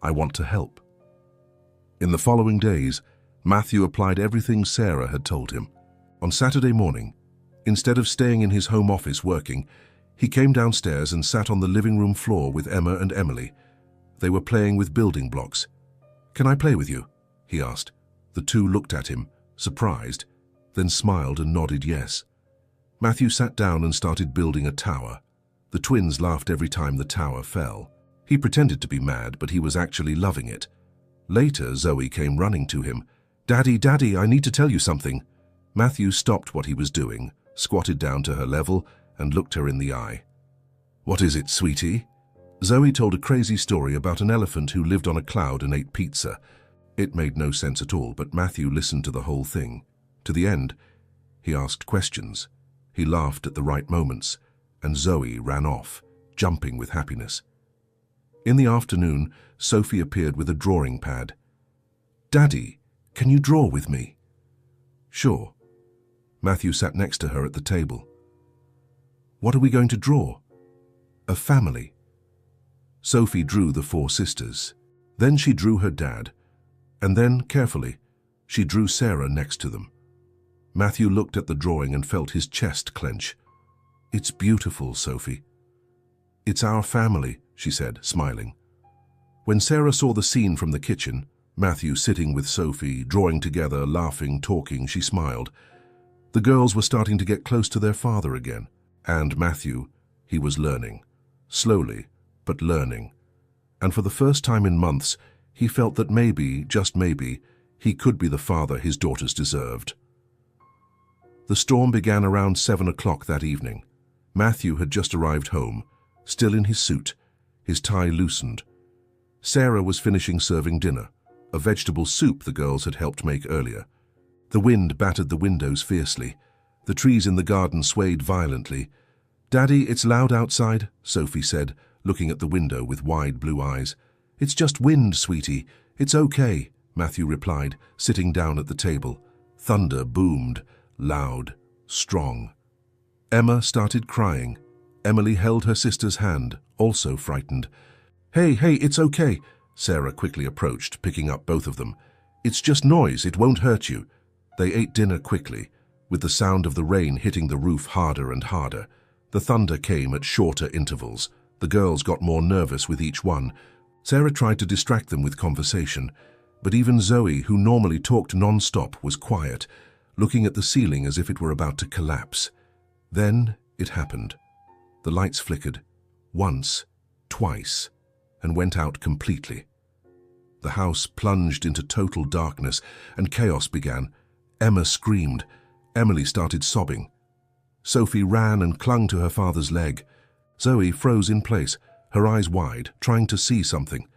I want to help." In the following days, Matthew applied everything Sarah had told him. On Saturday morning, instead of staying in his home office working, he came downstairs and sat on the living room floor with Emma and Emily. They were playing with building blocks. "Can I play with you?" he asked. The two looked at him, surprised, then smiled and nodded yes. Matthew sat down and started building a tower. The twins laughed every time the tower fell. He pretended to be mad, but he was actually loving it. Later, Zoe came running to him. "Daddy, Daddy, I need to tell you something." Matthew stopped what he was doing, squatted down to her level, and looked her in the eye. "What is it, sweetie?" Zoe told a crazy story about an elephant who lived on a cloud and ate pizza. It made no sense at all, but Matthew listened to the whole thing. To the end, he asked questions. He laughed at the right moments, and Zoe ran off, jumping with happiness. In the afternoon, Sophie appeared with a drawing pad. "Daddy, can you draw with me?" "Sure." Matthew sat next to her at the table. "What are we going to draw?" "A family." Sophie drew the 4 sisters. Then she drew her dad. And then, carefully, she drew Sarah next to them. Matthew looked at the drawing and felt his chest clench. "It's beautiful, Sophie." "It's our family," she said, smiling. When Sarah saw the scene from the kitchen, Matthew sitting with Sophie, drawing together, laughing, talking, she smiled. The girls were starting to get close to their father again. And Matthew, he was learning. Slowly, but learning. And for the first time in months, he felt that maybe, just maybe, he could be the father his daughters deserved. The storm began around 7 o'clock that evening. Matthew had just arrived home, still in his suit, his tie loosened. Sarah was finishing serving dinner, a vegetable soup the girls had helped make earlier. The wind battered the windows fiercely. The trees in the garden swayed violently. "Daddy, it's loud outside," Sophie said, looking at the window with wide blue eyes. "It's just wind, sweetie. It's okay," Matthew replied, sitting down at the table. Thunder boomed, loud, strong. Emma started crying. Emily held her sister's hand, also frightened. Hey, it's okay," Sarah quickly approached, picking up both of them. "It's just noise, it won't hurt you." They ate dinner quickly, with the sound of the rain hitting the roof harder and harder. The thunder came at shorter intervals. The girls got more nervous with each one. Sarah tried to distract them with conversation, but even Zoe, who normally talked non-stop, was quiet, looking at the ceiling as if it were about to collapse. Then it happened. The lights flickered, once, twice, and went out completely. The house plunged into total darkness, and chaos began. Emma screamed. Emily started sobbing. Sophie ran and clung to her father's leg. Zoe froze in place, her eyes wide, trying to see something.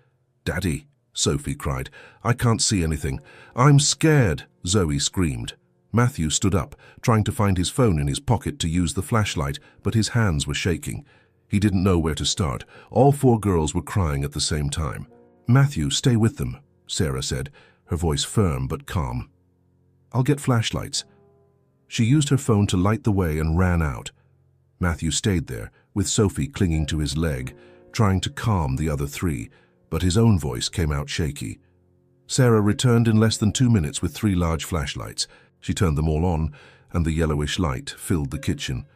"Daddy," Sophie cried, "I can't see anything. I'm scared," Zoe screamed. Matthew stood up, trying to find his phone in his pocket to use the flashlight, but his hands were shaking. He didn't know where to start. All 4 girls were crying at the same time. "Matthew, stay with them," Sarah said, her voice firm but calm. "I'll get flashlights." She used her phone to light the way and ran out. Matthew stayed there, with Sophie clinging to his leg, trying to calm the other 3, but his own voice came out shaky. Sarah returned in less than 2 minutes with 3 large flashlights. She turned them all on, and the yellowish light filled the kitchen.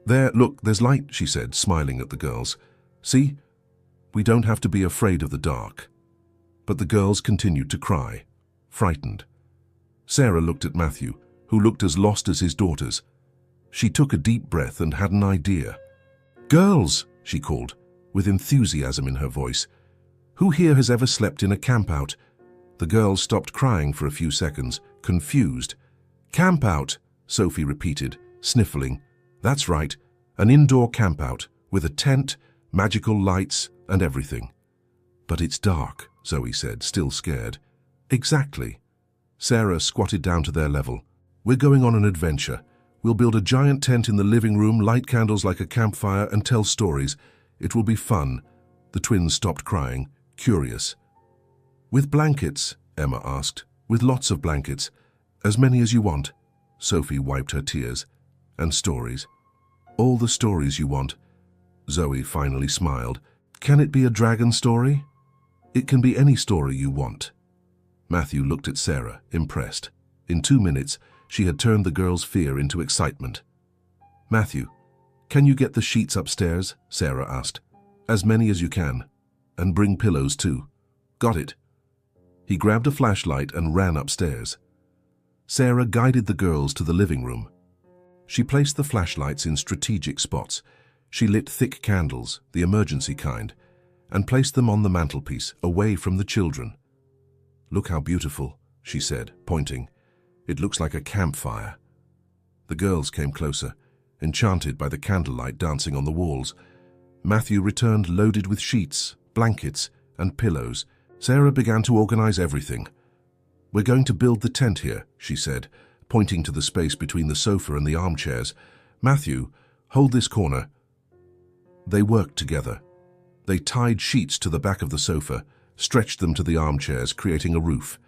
"There, look, there's light," she said, smiling at the girls. "See? We don't have to be afraid of the dark." But the girls continued to cry, frightened. Sarah looked at Matthew, who looked as lost as his daughters. She took a deep breath and had an idea. "Girls," she called, with enthusiasm in her voice, "who here has ever slept in a campout?" The girls stopped crying for a few seconds, confused. "Campout," Sophie repeated, sniffling. "That's right, an indoor campout, with a tent, magical lights, and everything." "But it's dark," Zoe said, still scared. "Exactly." Sarah squatted down to their level. "We're going on an adventure. We'll build a giant tent in the living room, light candles like a campfire, and tell stories. It will be fun." The twins stopped crying, curious. "With blankets?" Emma asked. "With lots of blankets. As many as you want." Sophie wiped her tears. "And stories?" "All the stories you want." Zoe finally smiled. "Can it be a dragon story?" "It can be any story you want." Matthew looked at Sarah, impressed. In 2 minutes, she had turned the girls' fear into excitement. "Matthew, can you get the sheets upstairs?" Sarah asked. "As many as you can." And bring pillows too. Got it." He grabbed a flashlight and ran upstairs. Sarah guided the girls to the living room. She placed the flashlights in strategic spots. She lit thick candles, the emergency kind, and placed them on the mantelpiece, away from the children. "Look how beautiful," she said, pointing. "It looks like a campfire." The girls came closer, enchanted by the candlelight dancing on the walls. Matthew returned loaded with sheets, blankets, and pillows. Sarah began to organize everything. "We're going to build the tent here," she said, pointing to the space between the sofa and the armchairs. "Matthew, hold this corner." They worked together. They tied sheets to the back of the sofa, stretched them to the armchairs, creating a roof.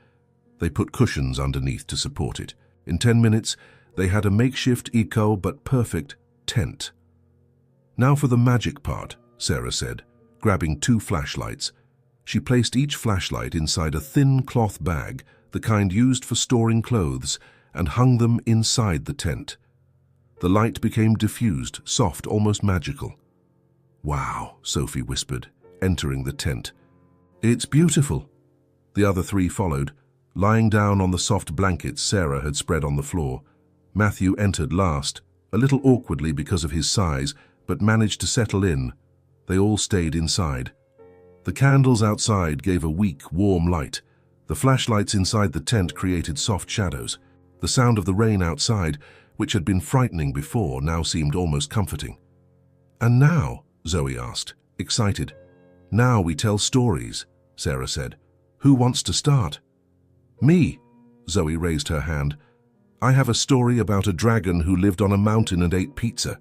They put cushions underneath to support it. In 10 minutes, they had a makeshift eco but perfect tent. "Now for the magic part," Sarah said, grabbing 2 flashlights. She placed each flashlight inside a thin cloth bag, the kind used for storing clothes, and hung them inside the tent. The light became diffused, soft, almost magical. "Wow," Sophie whispered, entering the tent. "It's beautiful." The other 3 followed, lying down on the soft blankets Sarah had spread on the floor. Matthew entered last, a little awkwardly because of his size, but managed to settle in. They all stayed inside. The candles outside gave a weak, warm light. The flashlights inside the tent created soft shadows. The sound of the rain outside, which had been frightening before, now seemed almost comforting. "And now?" Zoe asked, excited. "Now we tell stories," Sarah said. "Who wants to start?" "Me," Zoe raised her hand. "I have a story about a dragon who lived on a mountain and ate pizza."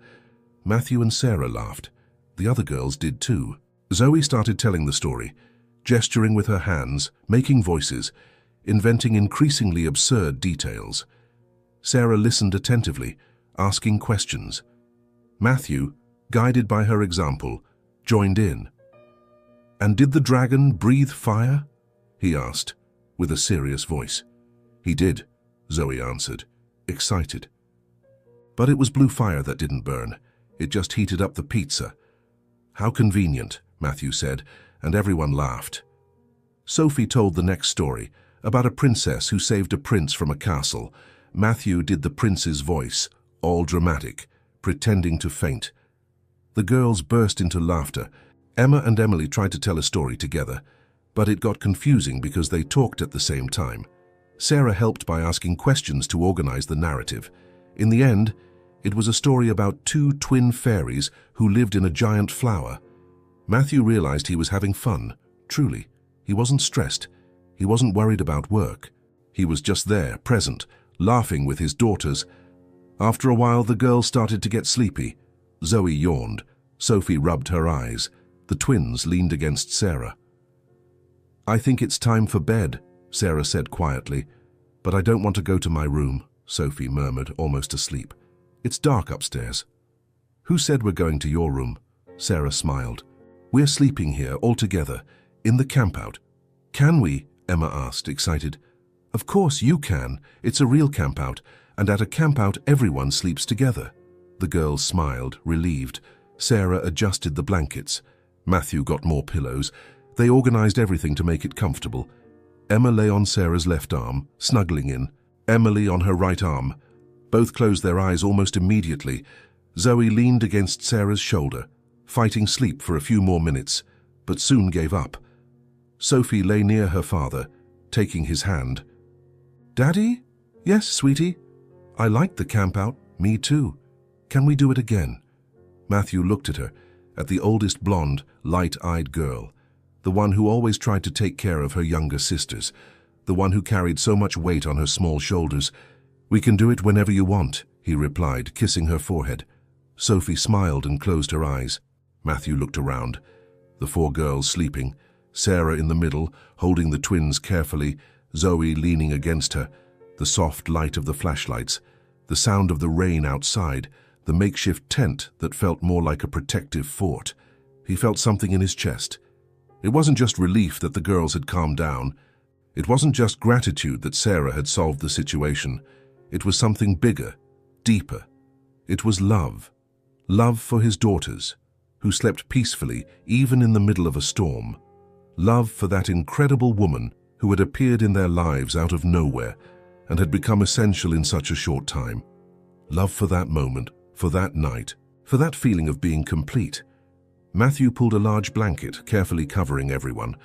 Matthew and Sarah laughed. The other girls did too. Zoe started telling the story, gesturing with her hands, making voices, inventing increasingly absurd details. Sarah listened attentively, asking questions. Matthew, guided by her example, joined in. "And did the dragon breathe fire?" he asked, with a serious voice. "He did," Zoe answered, excited. "But it was blue fire that didn't burn. It just heated up the pizza." "How convenient," Matthew said, and everyone laughed. Sophie told the next story, about a princess who saved a prince from a castle. Matthew did the prince's voice, all dramatic, pretending to faint. The girls burst into laughter. Emma and Emily tried to tell a story together, but it got confusing because they talked at the same time. Sarah helped by asking questions to organize the narrative. In the end, it was a story about 2 twin fairies who lived in a giant flower. Matthew realized he was having fun, truly. He wasn't stressed. He wasn't worried about work. He was just there, present, laughing with his daughters. After a while, the girls started to get sleepy. Zoe yawned. Sophie rubbed her eyes. The twins leaned against Sarah. "I think it's time for bed," Sarah said quietly. "But I don't want to go to my room," Sophie murmured, almost asleep. "It's dark upstairs." "Who said we're going to your room?" Sarah smiled. "We're sleeping here all together, in the campout." "Can we?" Emma asked, excited. "Of course you can. It's a real campout, and at a campout everyone sleeps together." The girls smiled, relieved. Sarah adjusted the blankets. Matthew got more pillows. They organized everything to make it comfortable. Emma lay on Sarah's left arm, snuggling in. Emily on her right arm. Both closed their eyes almost immediately. Zoe leaned against Sarah's shoulder, fighting sleep for a few more minutes, but soon gave up. Sophie lay near her father, taking his hand. "Daddy?" "Yes, sweetie." "I liked the campout." "Me too." "Can we do it again?" Matthew looked at her, at the oldest blonde, light-eyed girl, the one who always tried to take care of her younger sisters, the one who carried so much weight on her small shoulders. "We can do it whenever you want," he replied, kissing her forehead. Sophie smiled and closed her eyes. Matthew looked around. The 4 girls sleeping, Sarah in the middle, holding the twins carefully, Zoe leaning against her, the soft light of the flashlights, the sound of the rain outside, the makeshift tent that felt more like a protective fort. He felt something in his chest. It wasn't just relief that the girls had calmed down. It wasn't just gratitude that Sarah had solved the situation. It was something bigger, deeper. It was love. Love for his daughters, who slept peacefully even in the middle of a storm. Love for that incredible woman who had appeared in their lives out of nowhere and had become essential in such a short time. Love for that moment, for that night, for that feeling of being complete. Matthew pulled a large blanket, carefully covering everyone.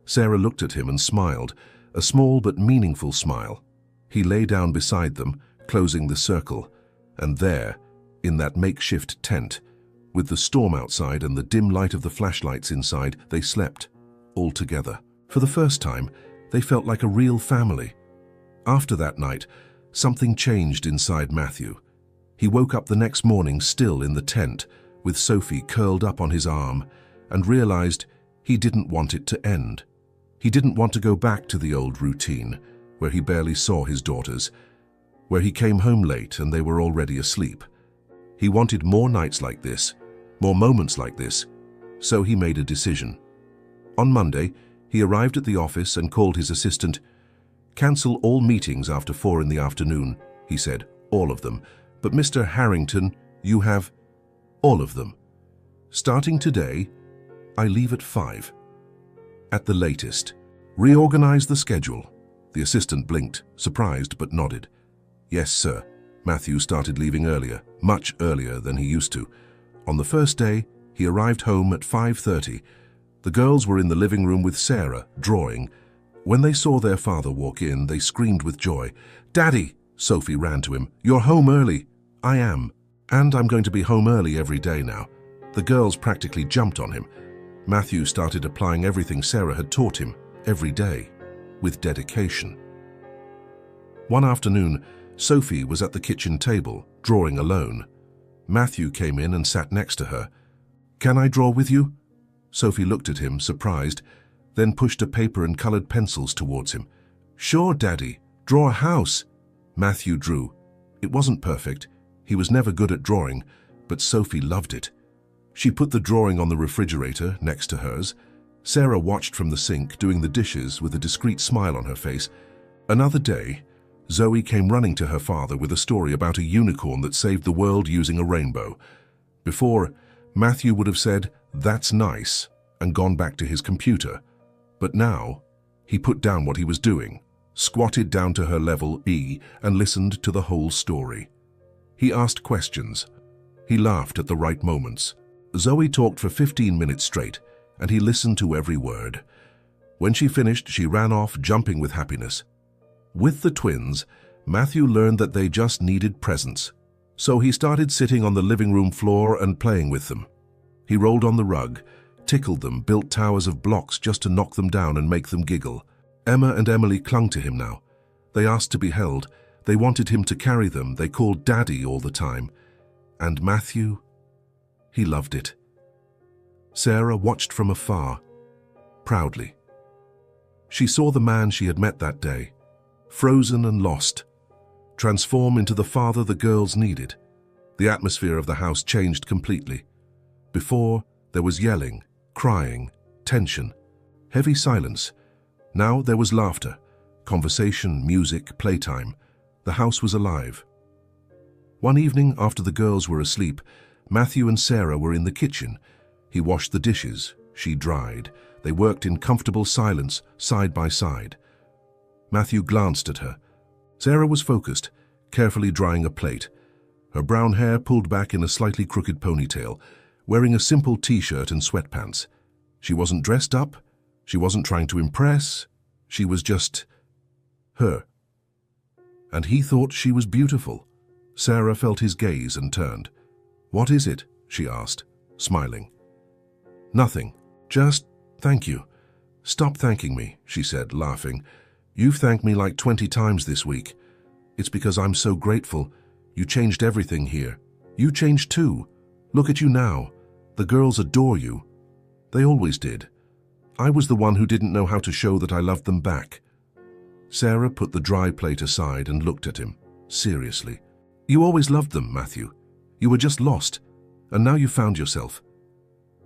Sarah looked at him and smiled, a small but meaningful smile. He lay down beside them, closing the circle, and there, in that makeshift tent, with the storm outside and the dim light of the flashlights inside, they slept, all together. For the first time, they felt like a real family. After that night, something changed inside Matthew. He woke up the next morning still in the tent, with Sophie curled up on his arm, and realized he didn't want it to end. He didn't want to go back to the old routine, where he barely saw his daughters, where he came home late and they were already asleep. He wanted more nights like this, more moments like this, so he made a decision. On Monday, he arrived at the office and called his assistant. "Cancel all meetings after 4 in the afternoon," he said, "all of them. But Mr. Harrington, you have all of them. Starting today, I leave at 5. At the latest. Reorganize the schedule." The assistant blinked, surprised but nodded. "Yes, sir." Matthew started leaving earlier, much earlier than he used to. On the first day, he arrived home at 5:30. The girls were in the living room with Sarah, drawing. When they saw their father walk in, they screamed with joy. "Daddy!" Sophie ran to him. "You're home early." "I am. And I'm going to be home early every day now." The girls practically jumped on him. Matthew started applying everything Sarah had taught him, every day, with dedication. One afternoon, Sophie was at the kitchen table, drawing alone. Matthew came in and sat next to her. "Can I draw with you?" Sophie looked at him, surprised, then pushed a paper and colored pencils towards him. "Sure, Daddy. Draw a house." Matthew drew. It wasn't perfect. He was never good at drawing, but Sophie loved it. She put the drawing on the refrigerator next to hers. Sarah watched from the sink, doing the dishes with a discreet smile on her face. Another day, Zoe came running to her father with a story about a unicorn that saved the world using a rainbow. Before, Matthew would have said, "That's nice," and gone back to his computer. But now, he put down what he was doing, squatted down to her level and listened to the whole story. He asked questions. He laughed at the right moments. Zoe talked for 15 minutes straight, and he listened to every word. When she finished, she ran off, jumping with happiness. With the twins, Matthew learned that they just needed presents. So he started sitting on the living room floor and playing with them. He rolled on the rug, tickled them, built towers of blocks just to knock them down and make them giggle. Emma and Emily clung to him now. They asked to be held. They wanted him to carry them. They called Daddy all the time. And Matthew, he loved it. Sarah watched from afar, proudly. She saw the man she had met that day, frozen and lost, transform into the father the girls needed. The atmosphere of the house changed completely. Before, there was yelling, crying, tension, heavy silence. Now there was laughter, conversation, music, playtime. The house was alive. One evening, after the girls were asleep, Matthew and Sarah were in the kitchen. He washed the dishes. She dried. They worked in comfortable silence, side by side. Matthew glanced at her. Sarah was focused, carefully drying a plate. Her brown hair pulled back in a slightly crooked ponytail, wearing a simple t-shirt and sweatpants. She wasn't dressed up. She wasn't trying to impress. She was just her. And he thought she was beautiful. Sarah felt his gaze and turned. "What is it?" she asked, smiling. "Nothing. Just thank you." "Stop thanking me," she said, laughing. "You've thanked me like 20 times this week. It's because I'm so grateful. You changed everything here. You changed too. Look at you now. The girls adore you. They always did. I was the one who didn't know how to show that I loved them back." Sarah put the dry plate aside and looked at him, seriously. "You always loved them, Matthew. You were just lost, and now you found yourself."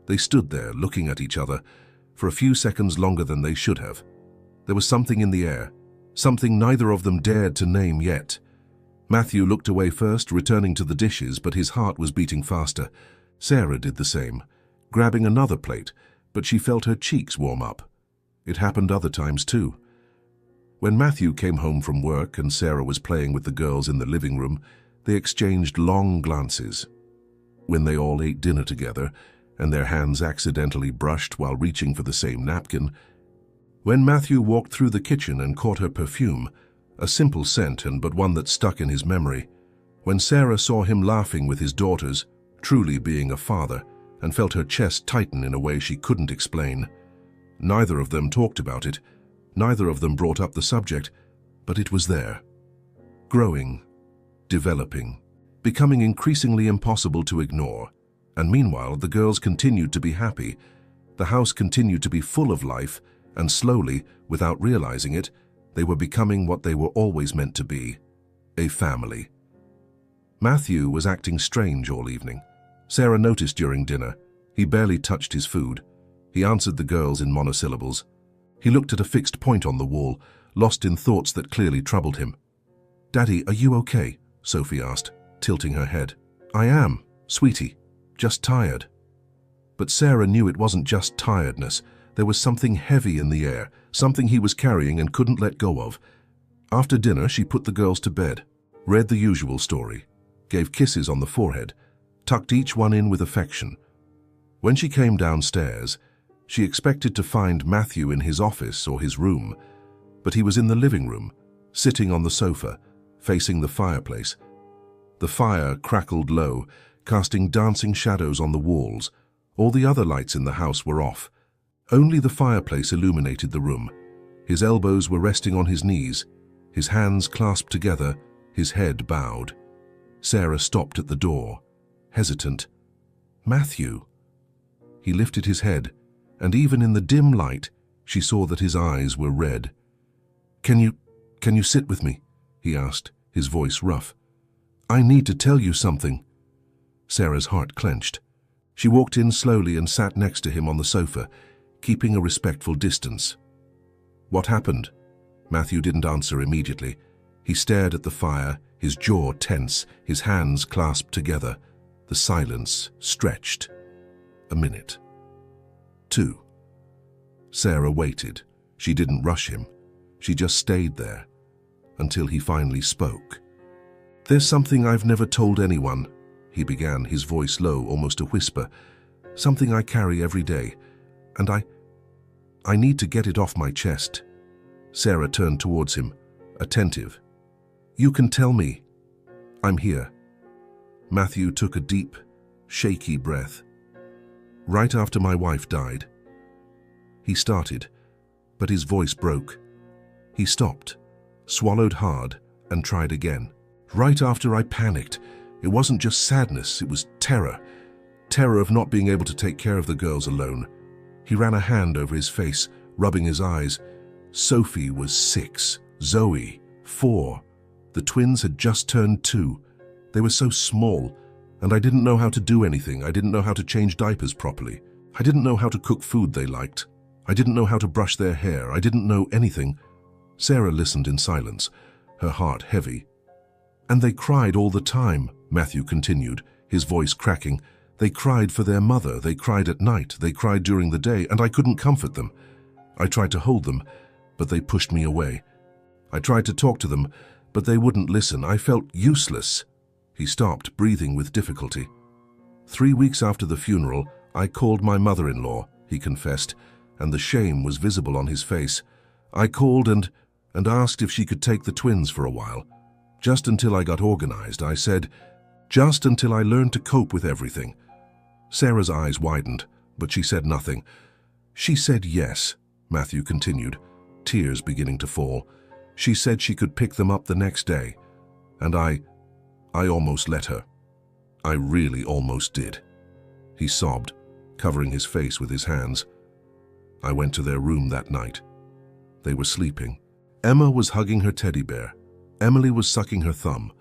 They stood there, looking at each other, for a few seconds longer than they should have. There was something in the air, something neither of them dared to name yet. Matthew looked away first, returning to the dishes, but his heart was beating faster. Sarah did the same, grabbing another plate, but she felt her cheeks warm up. It happened other times too. When Matthew came home from work and Sarah was playing with the girls in the living room, they exchanged long glances. When they all ate dinner together, and their hands accidentally brushed while reaching for the same napkin. When Matthew walked through the kitchen and caught her perfume, a simple scent but one that stuck in his memory. When Sarah saw him laughing with his daughters, truly being a father, and felt her chest tighten in a way she couldn't explain. Neither of them talked about it. Neither of them brought up the subject, but it was there. Growing, developing, becoming increasingly impossible to ignore. And meanwhile, the girls continued to be happy. The house continued to be full of life, and slowly, without realizing it, they were becoming what they were always meant to be, a family. Matthew was acting strange all evening. Sarah noticed during dinner. He barely touched his food. He answered the girls in monosyllables. He looked at a fixed point on the wall, lost in thoughts that clearly troubled him. "Daddy, are you okay?" Sophie asked, tilting her head. "I am, sweetie. Just tired." But Sarah knew it wasn't just tiredness. There was something heavy in the air, something he was carrying and couldn't let go of. After dinner, she put the girls to bed, read the usual story, gave kisses on the forehead, tucked each one in with affection. When she came downstairs, she expected to find Matthew in his office or his room, but he was in the living room, sitting on the sofa, facing the fireplace. The fire crackled low, casting dancing shadows on the walls. All the other lights in the house were off. Only the fireplace illuminated the room. His elbows were resting on his knees, his hands clasped together, his head bowed. Sarah stopped at the door, hesitant. "Matthew." He lifted his head, and even in the dim light, she saw that his eyes were red. Can you sit with me?" he asked, his voice rough. "I need to tell you something." Sarah's heart clenched. She walked in slowly and sat next to him on the sofa, keeping a respectful distance. "What happened?" Matthew didn't answer immediately. He stared at the fire, his jaw tense, his hands clasped together. The silence stretched. A minute. 2. Sarah waited. She didn't rush him. She just stayed there, until he finally spoke. "There's something I've never told anyone," he began, his voice low, almost a whisper. "Something I carry every day, and I need to get it off my chest." Sarah turned towards him, attentive. "You can tell me. I'm here." Matthew took a deep, shaky breath. "Right after my wife died." He started, but his voice broke. He stopped, swallowed hard, and tried again. "Right after I panicked. It wasn't just sadness, it was terror. Terror of not being able to take care of the girls alone." He ran a hand over his face, rubbing his eyes. Sophie was 6, Zoe 4. The twins had just turned 2. They were so small, and I didn't know how to do anything. I didn't know how to change diapers properly. I didn't know how to cook food they liked. I didn't know how to brush their hair. I didn't know anything. Sarah listened in silence, her heart heavy. "And they cried all the time," Matthew continued, his voice cracking. "They cried for their mother. They cried at night. They cried during the day, and I couldn't comfort them. I tried to hold them, but they pushed me away. I tried to talk to them, but they wouldn't listen. I felt useless." He stopped, breathing with difficulty. 3 weeks after the funeral, I called my mother-in-law, he confessed, and the shame was visible on his face. I called and asked if she could take the twins for a while. Just until I got organized, I said, just until I learned to cope with everything. Sarah's eyes widened, but she said nothing. "She said yes," Matthew continued, tears beginning to fall. "She said she could pick them up the next day, and I almost let her. I really almost did." He sobbed, covering his face with his hands. "I went to their room that night. They were sleeping. Emma was hugging her teddy bear. Emily was sucking her thumb.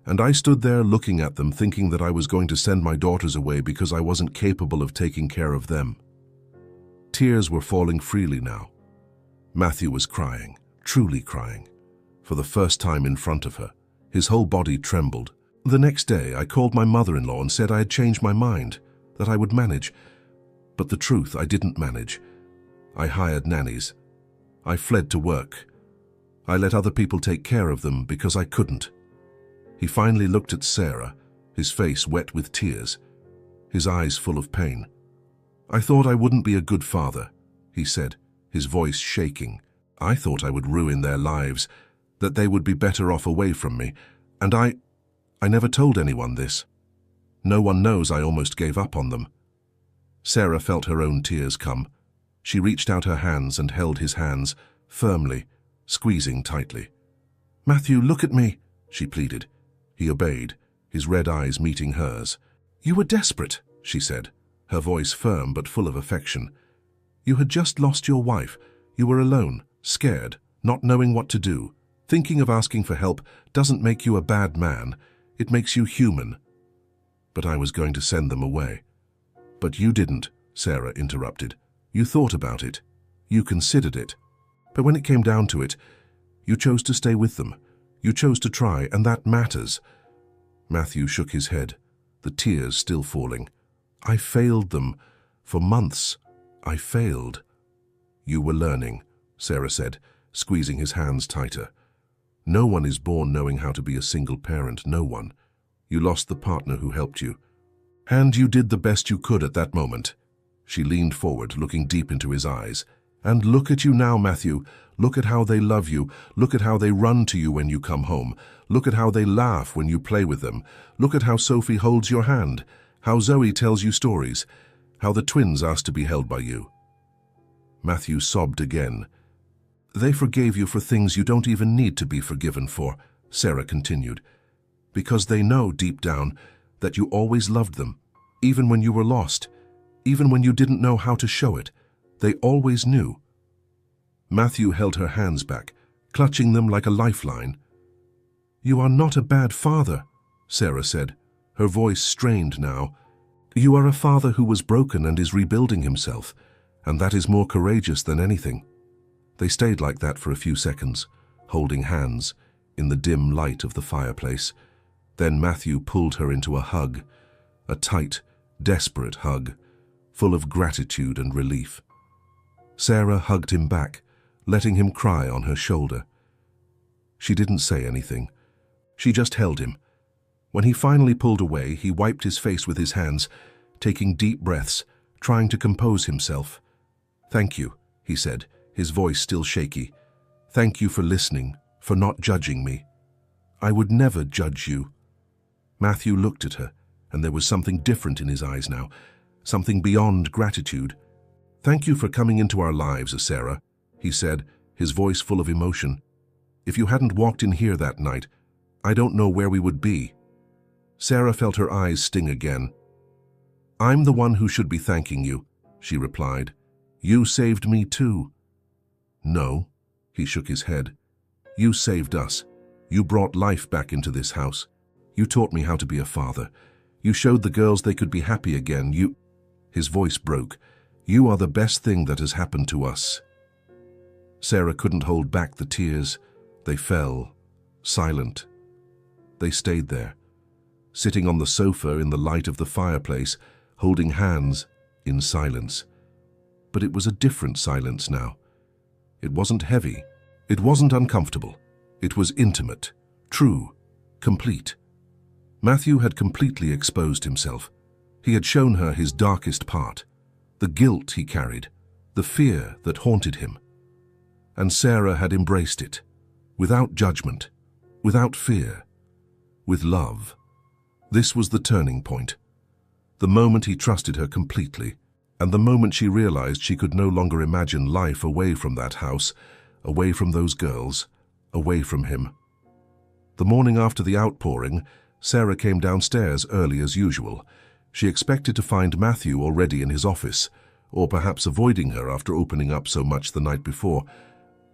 And I stood there looking at them, thinking that I was going to send my daughters away because I wasn't capable of taking care of them." Tears were falling freely now. Matthew was crying, truly crying, for the first time in front of her. His whole body trembled. "The next day, I called my mother-in-law and said I had changed my mind, that I would manage. But the truth, I didn't manage. I hired nannies. I fled to work. I let other people take care of them because I couldn't. He finally looked at Sarah, his face wet with tears, his eyes full of pain. I thought I wouldn't be a good father, he said, his voice shaking. I thought I would ruin their lives, that they would be better off away from me, and I never told anyone this. No one knows I almost gave up on them. Sarah felt her own tears come. She reached out her hands and held his hands, firmly, squeezing tightly. "Matthew, look at me," she pleaded. He obeyed, his red eyes meeting hers. "You were desperate," she said, her voice firm but full of affection. "You had just lost your wife. You were alone, scared, not knowing what to do. Thinking of asking for help doesn't make you a bad man. It makes you human." "But I was going to send them away." "But you didn't," Sarah interrupted. "You thought about it. You considered it. But when it came down to it, you chose to stay with them. You chose to try, and that matters." Matthew shook his head, the tears still falling. "I failed them. For months, I failed." "You were learning," Sarah said, squeezing his hands tighter. "No one is born knowing how to be a single parent, no one. You lost the partner who helped you. And you did the best you could at that moment." She leaned forward, looking deep into his eyes. "And look at you now, Matthew. Look at how they love you. Look at how they run to you when you come home. Look at how they laugh when you play with them. Look at how Sophie holds your hand, how Zoe tells you stories, how the twins ask to be held by you." Matthew sobbed again. "They forgave you for things you don't even need to be forgiven for," Sarah continued, "because they know deep down that you always loved them, even when you were lost, even when you didn't know how to show it. They always knew." Matthew held her hands back, clutching them like a lifeline. "You are not a bad father," Sarah said, her voice strained now. "You are a father who was broken and is rebuilding himself, and that is more courageous than anything." They stayed like that for a few seconds, holding hands, in the dim light of the fireplace. Then Matthew pulled her into a hug, a tight, desperate hug, full of gratitude and relief. Sarah hugged him back, letting him cry on her shoulder. She didn't say anything. She just held him. When he finally pulled away, he wiped his face with his hands, taking deep breaths, trying to compose himself. "Thank you," he said, his voice still shaky. "Thank you for listening, for not judging me. I would never judge you." Matthew looked at her, and there was something different in his eyes now, something beyond gratitude. "Thank you for coming into our lives, Sarah," he said, his voice full of emotion. "If you hadn't walked in here that night, I don't know where we would be." Sarah felt her eyes sting again. "I'm the one who should be thanking you," she replied. "You saved me too." "No," he shook his head. "You saved us. You brought life back into this house. You taught me how to be a father. You showed the girls they could be happy again. His voice broke. "You are the best thing that has happened to us." Sarah couldn't hold back the tears. They fell, silent. They stayed there, sitting on the sofa in the light of the fireplace, holding hands in silence. But it was a different silence now. It wasn't heavy. It wasn't uncomfortable. It was intimate, true, complete. Matthew had completely exposed himself. He had shown her his darkest part, the guilt he carried, the fear that haunted him. And Sarah had embraced it, without judgment, without fear, with love. This was the turning point, the moment he trusted her completely, and the moment she realized she could no longer imagine life away from that house, away from those girls, away from him. The morning after the outpouring, Sarah came downstairs early as usual. She expected to find Matthew already in his office, or perhaps avoiding her after opening up so much the night before.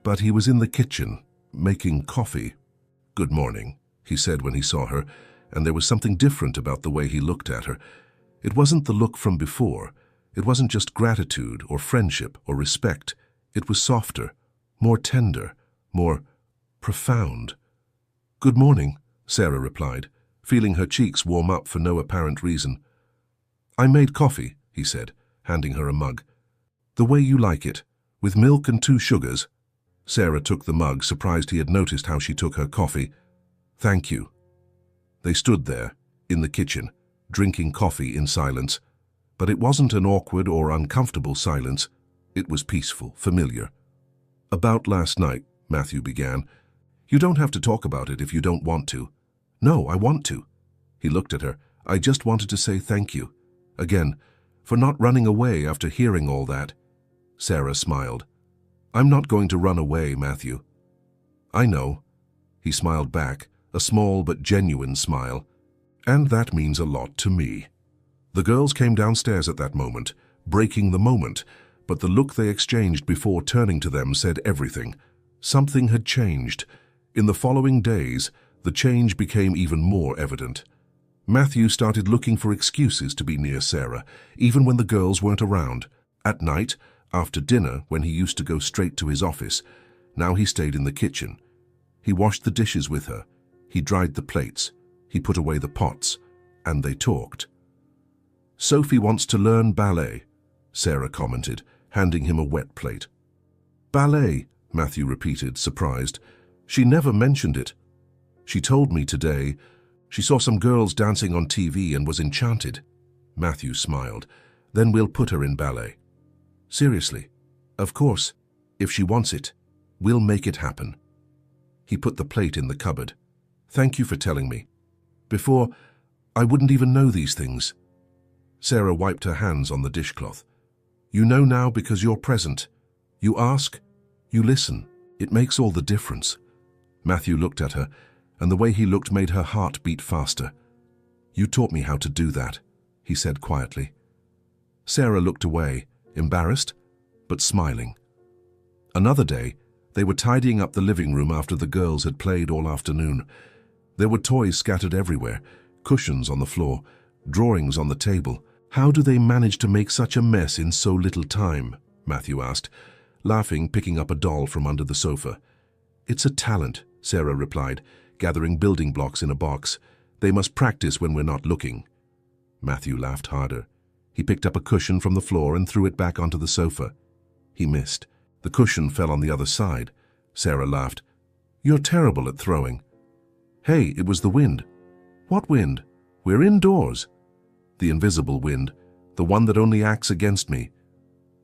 But he was in the kitchen, making coffee. "Good morning," he said when he saw her, and there was something different about the way he looked at her. It wasn't the look from before. It wasn't just gratitude or friendship or respect. It was softer, more tender, more profound. "Good morning," Sarah replied, feeling her cheeks warm up for no apparent reason. "I made coffee," he said, handing her a mug. "The way you like it, With milk and 2 sugars. Sarah took the mug, surprised he had noticed how she took her coffee. Thank you. They stood there, in the kitchen, drinking coffee in silence. But it wasn't an awkward or uncomfortable silence. It was peaceful, familiar. About last night, Matthew began. You don't have to talk about it if you don't want to. No, I want to. He looked at her. I just wanted to say thank you. Again, for not running away after hearing all that. Sarah smiled. I'm not going to run away, Matthew. I know. He smiled back, a small but genuine smile. And that means a lot to me. The girls came downstairs at that moment, breaking the moment, but the look they exchanged before turning to them said everything. Something had changed. In the following days, the change became even more evident. Matthew started looking for excuses to be near Sarah, even when the girls weren't around. At night, after dinner, when he used to go straight to his office, now he stayed in the kitchen. He washed the dishes with her. He dried the plates. He put away the pots. And they talked. Sophie wants to learn ballet, Sarah commented, handing him a wet plate. Ballet, Matthew repeated, surprised. She never mentioned it. She told me today she saw some girls dancing on TV and was enchanted. Matthew smiled. Then we'll put her in ballet. Seriously? Of course. If she wants it, we'll make it happen. He put the plate in the cupboard. Thank you for telling me. Before, I wouldn't even know these things. Sarah wiped her hands on the dishcloth. You know now because you're present. You ask, you listen. It makes all the difference. Matthew looked at her, and the way he looked made her heart beat faster. You taught me how to do that, he said quietly. Sarah looked away, embarrassed, but smiling. Another day, they were tidying up the living room after the girls had played all afternoon. There were toys scattered everywhere, cushions on the floor, drawings on the table. How do they manage to make such a mess in so little time? Matthew asked, laughing, picking up a doll from under the sofa. It's a talent, Sarah replied, gathering building blocks in a box. They must practice when we're not looking. Matthew laughed harder. He picked up a cushion from the floor and threw it back onto the sofa. He missed. The cushion fell on the other side. Sarah laughed. You're terrible at throwing. Hey, it was the wind. What wind? We're indoors. The invisible wind, the one that only acts against me.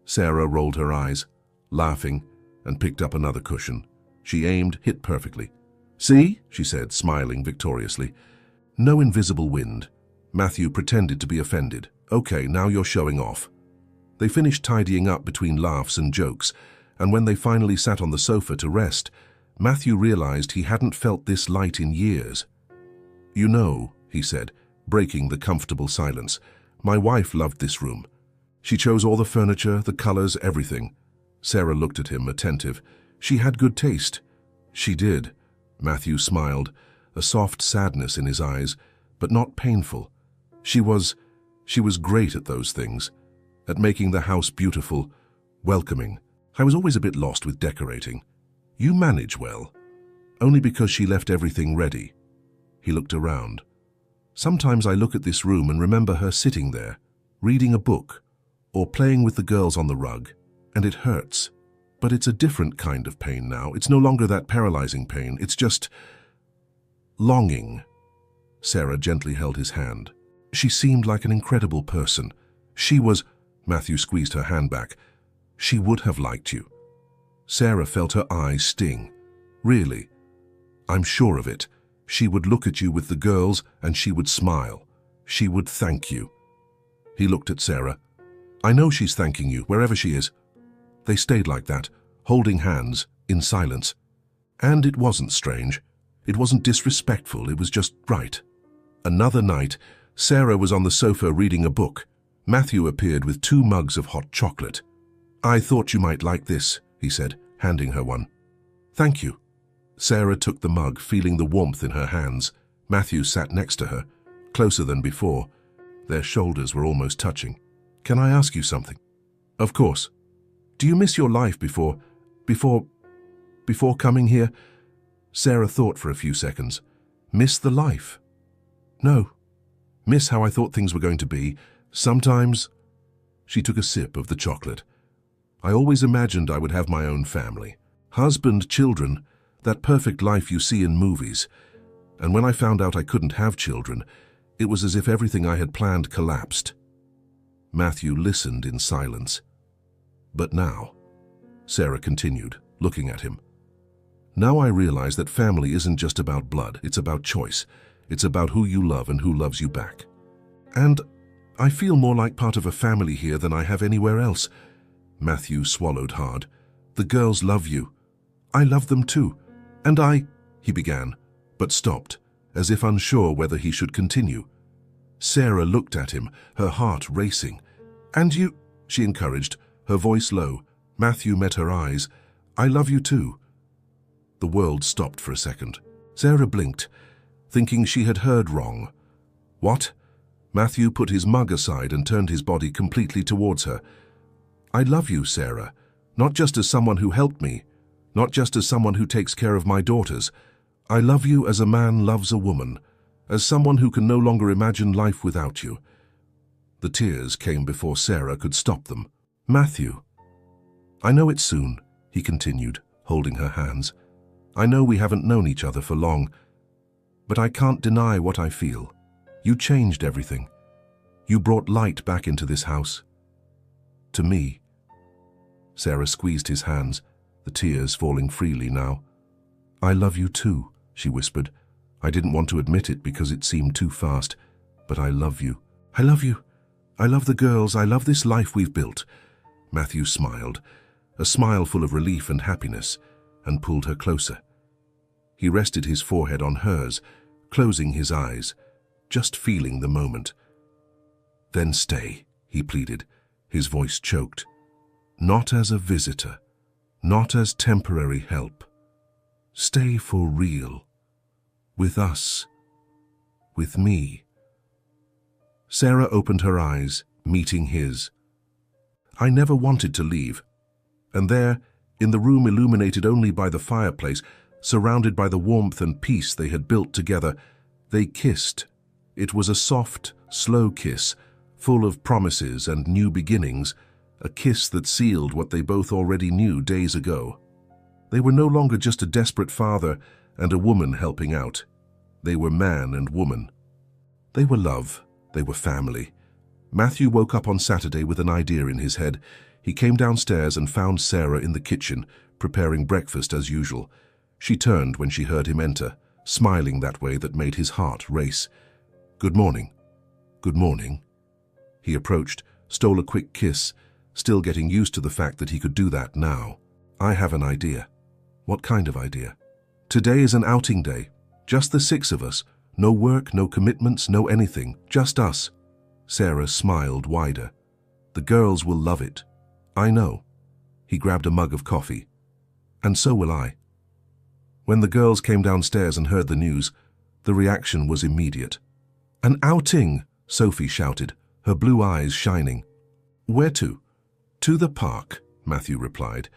Sarah rolled her eyes, laughing, and picked up another cushion. She aimed, hit perfectly. See, she said, smiling victoriously. No invisible wind. Matthew pretended to be offended. Okay, now you're showing off. They finished tidying up between laughs and jokes, and when they finally sat on the sofa to rest, Matthew realized he hadn't felt this light in years. You know, he said, breaking the comfortable silence, my wife loved this room. She chose all the furniture, the colors, everything. Sarah looked at him, attentive. She had good taste. She did. Matthew smiled, a soft sadness in his eyes, but not painful. She was great at those things, at making the house beautiful, welcoming. I was always a bit lost with decorating. You manage well. Only because she left everything ready. He looked around. Sometimes I look at this room and remember her sitting there, reading a book, or playing with the girls on the rug, and it hurts. But it's a different kind of pain now. It's no longer that paralyzing pain. It's just longing. Sarah gently held his hand. She seemed like an incredible person. Matthew squeezed her hand back. She would have liked you. Sarah felt her eyes sting. Really? I'm sure of it. She would look at you with the girls and she would smile. She would thank you. He looked at Sarah. I know she's thanking you, wherever she is. They stayed like that, holding hands, in silence. And it wasn't strange. It wasn't disrespectful, it was just right. Another night, Sarah was on the sofa reading a book. Matthew appeared with 2 mugs of hot chocolate. I thought you might like this, he said, handing her one. Thank you. Sarah took the mug, feeling the warmth in her hands. Matthew sat next to her, closer than before. Their shoulders were almost touching. Can I ask you something? Of course. Do you miss your life before coming here? Sarah thought for a few seconds. Miss the life? No. Miss how I thought things were going to be. Sometimes. She took a sip of the chocolate. I always imagined I would have my own family. Husband, children, that perfect life you see in movies. And when I found out I couldn't have children, it was as if everything I had planned collapsed. Matthew listened in silence. But now, Sarah continued, looking at him. Now I realize that family isn't just about blood, it's about choice. It's about who you love and who loves you back. And I feel more like part of a family here than I have anywhere else. Matthew swallowed hard. The girls love you. I love them too. And he began, but stopped, as if unsure whether he should continue. Sarah looked at him, her heart racing. And you, she encouraged, her voice low. Matthew met her eyes. I love you too. The world stopped for a second. Sarah blinked, thinking she had heard wrong. What? Matthew put his mug aside and turned his body completely towards her. I love you, Sarah, not just as someone who helped me, not just as someone who takes care of my daughters. I love you as a man loves a woman, as someone who can no longer imagine life without you. The tears came before Sarah could stop them. Matthew. I know it's soon, he continued, holding her hands. I know we haven't known each other for long, but I can't deny what I feel. You changed everything. You brought light back into this house. To me. Sarah squeezed his hands, the tears falling freely now. I love you too, she whispered. I didn't want to admit it because it seemed too fast, but I love you. I love you. I love the girls. I love this life we've built. Matthew smiled, a smile full of relief and happiness, and pulled her closer. He rested his forehead on hers, closing his eyes, just feeling the moment. Then stay, he pleaded, his voice choked. Not as a visitor, not as temporary help. Stay for real. With us. With me. Sarah opened her eyes, meeting his. I never wanted to leave. And there, in the room illuminated only by the fireplace, surrounded by the warmth and peace they had built together, they kissed. It was a soft, slow kiss, full of promises and new beginnings, a kiss that sealed what they both already knew days ago. They were no longer just a desperate father and a woman helping out. They were man and woman. They were love. They were family. Matthew woke up on Saturday with an idea in his head. He came downstairs and found Sarah in the kitchen, preparing breakfast as usual. She turned when she heard him enter, smiling that way that made his heart race. Good morning. Good morning. He approached, stole a quick kiss, still getting used to the fact that he could do that now. I have an idea. What kind of idea? Today is an outing day. Just the 6 of us. No work, no commitments, no anything. Just us. Sarah smiled wider. The girls will love it. I know. He grabbed a mug of coffee. And so will I. When the girls came downstairs and heard the news, the reaction was immediate. An outing, Sophie shouted, her blue eyes shining. Where to? To the park, Matthew replied.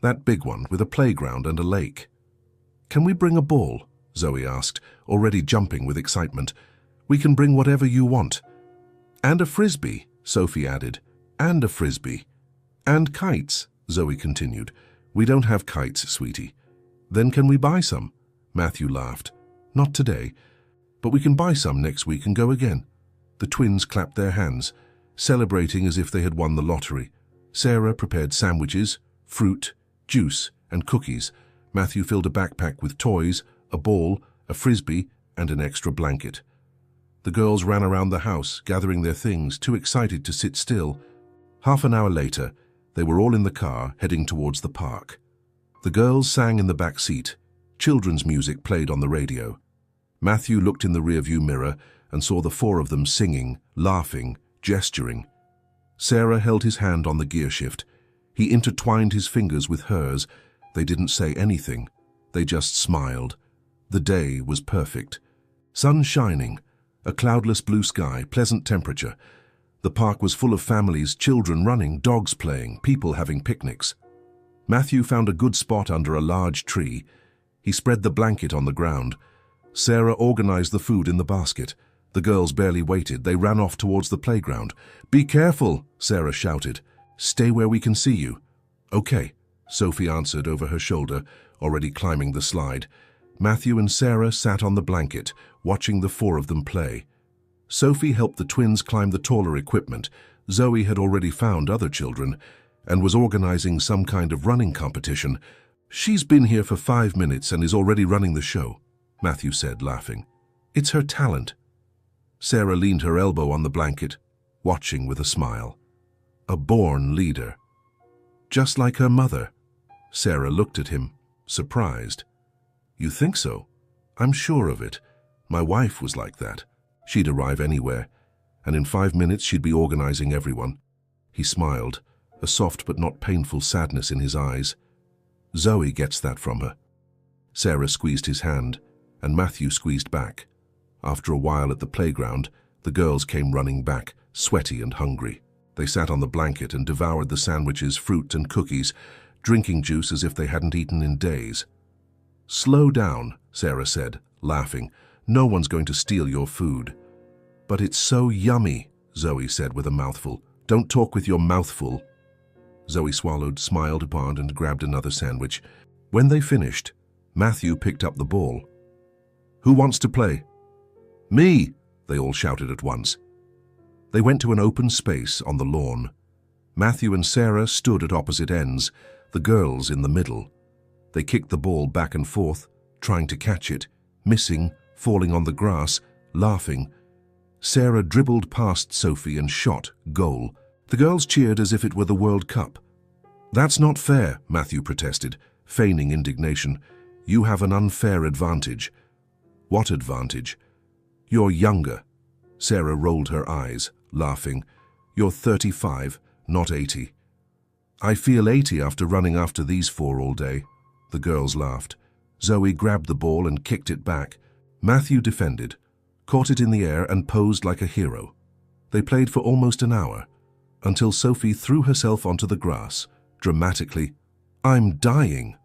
That big one with a playground and a lake. Can we bring a ball? Zoe asked, already jumping with excitement. We can bring whatever you want. And a frisbee, Sophie added. And a frisbee. And kites, Zoe continued. We don't have kites, sweetie. Then can we buy some? Matthew laughed. Not today, but we can buy some next week and go again. The twins clapped their hands, celebrating as if they had won the lottery. Sarah prepared sandwiches, fruit, juice, and cookies. Matthew filled a backpack with toys, a ball, a frisbee, and an extra blanket. The girls ran around the house, gathering their things, too excited to sit still. Half an hour later, they were all in the car, heading towards the park. The girls sang in the back seat. Children's music played on the radio. Matthew looked in the rearview mirror and saw the 4 of them singing, laughing, gesturing. Sarah held his hand on the gear shift. He intertwined his fingers with hers. They didn't say anything. They just smiled. The day was perfect. Sun shining, a cloudless blue sky, pleasant temperature. The park was full of families, children running, dogs playing, people having picnics. Matthew found a good spot under a large tree. He spread the blanket on the ground. Sarah organized the food in the basket. The girls barely waited. They ran off towards the playground. Be careful, Sarah shouted. Stay where we can see you. Okay, Sophie answered over her shoulder, already climbing the slide. Matthew and Sarah sat on the blanket, watching the four of them play. Sophie helped the twins climb the taller equipment. Zoe had already found other children and was organizing some kind of running competition. She's been here for 5 minutes and is already running the show, Matthew said, laughing. It's her talent. Sarah leaned her elbow on the blanket, watching with a smile. A born leader. Just like her mother. Sarah looked at him, surprised. You think so? I'm sure of it. My wife was like that. She'd arrive anywhere, and in 5 minutes she'd be organizing everyone. He smiled, a soft but not painful sadness in his eyes. Zoe gets that from her. Sarah squeezed his hand, and Matthew squeezed back. After a while at the playground, the girls came running back, sweaty and hungry. They sat on the blanket and devoured the sandwiches, fruit and cookies, drinking juice as if they hadn't eaten in days. Slow down, Sarah said, laughing. No one's going to steal your food. But it's so yummy, Zoe said with a mouthful. Don't talk with your mouth full. Zoe swallowed, smiled upon, and grabbed another sandwich. When they finished, Matthew picked up the ball. Who wants to play? Me, they all shouted at once. They went to an open space on the lawn. Matthew and Sarah stood at opposite ends, the girls in the middle. They kicked the ball back and forth, trying to catch it, missing, falling on the grass, laughing. Sarah dribbled past Sophie and shot, goal. The girls cheered as if it were the World Cup. That's not fair, Matthew protested, feigning indignation. You have an unfair advantage. What advantage? You're younger. Sarah rolled her eyes, laughing. You're 35, not 80. I feel 80 after running after these four all day. The girls laughed. Zoe grabbed the ball and kicked it back. Matthew defended, caught it in the air and posed like a hero. They played for almost an hour, until Sophie threw herself onto the grass, dramatically. I'm dying.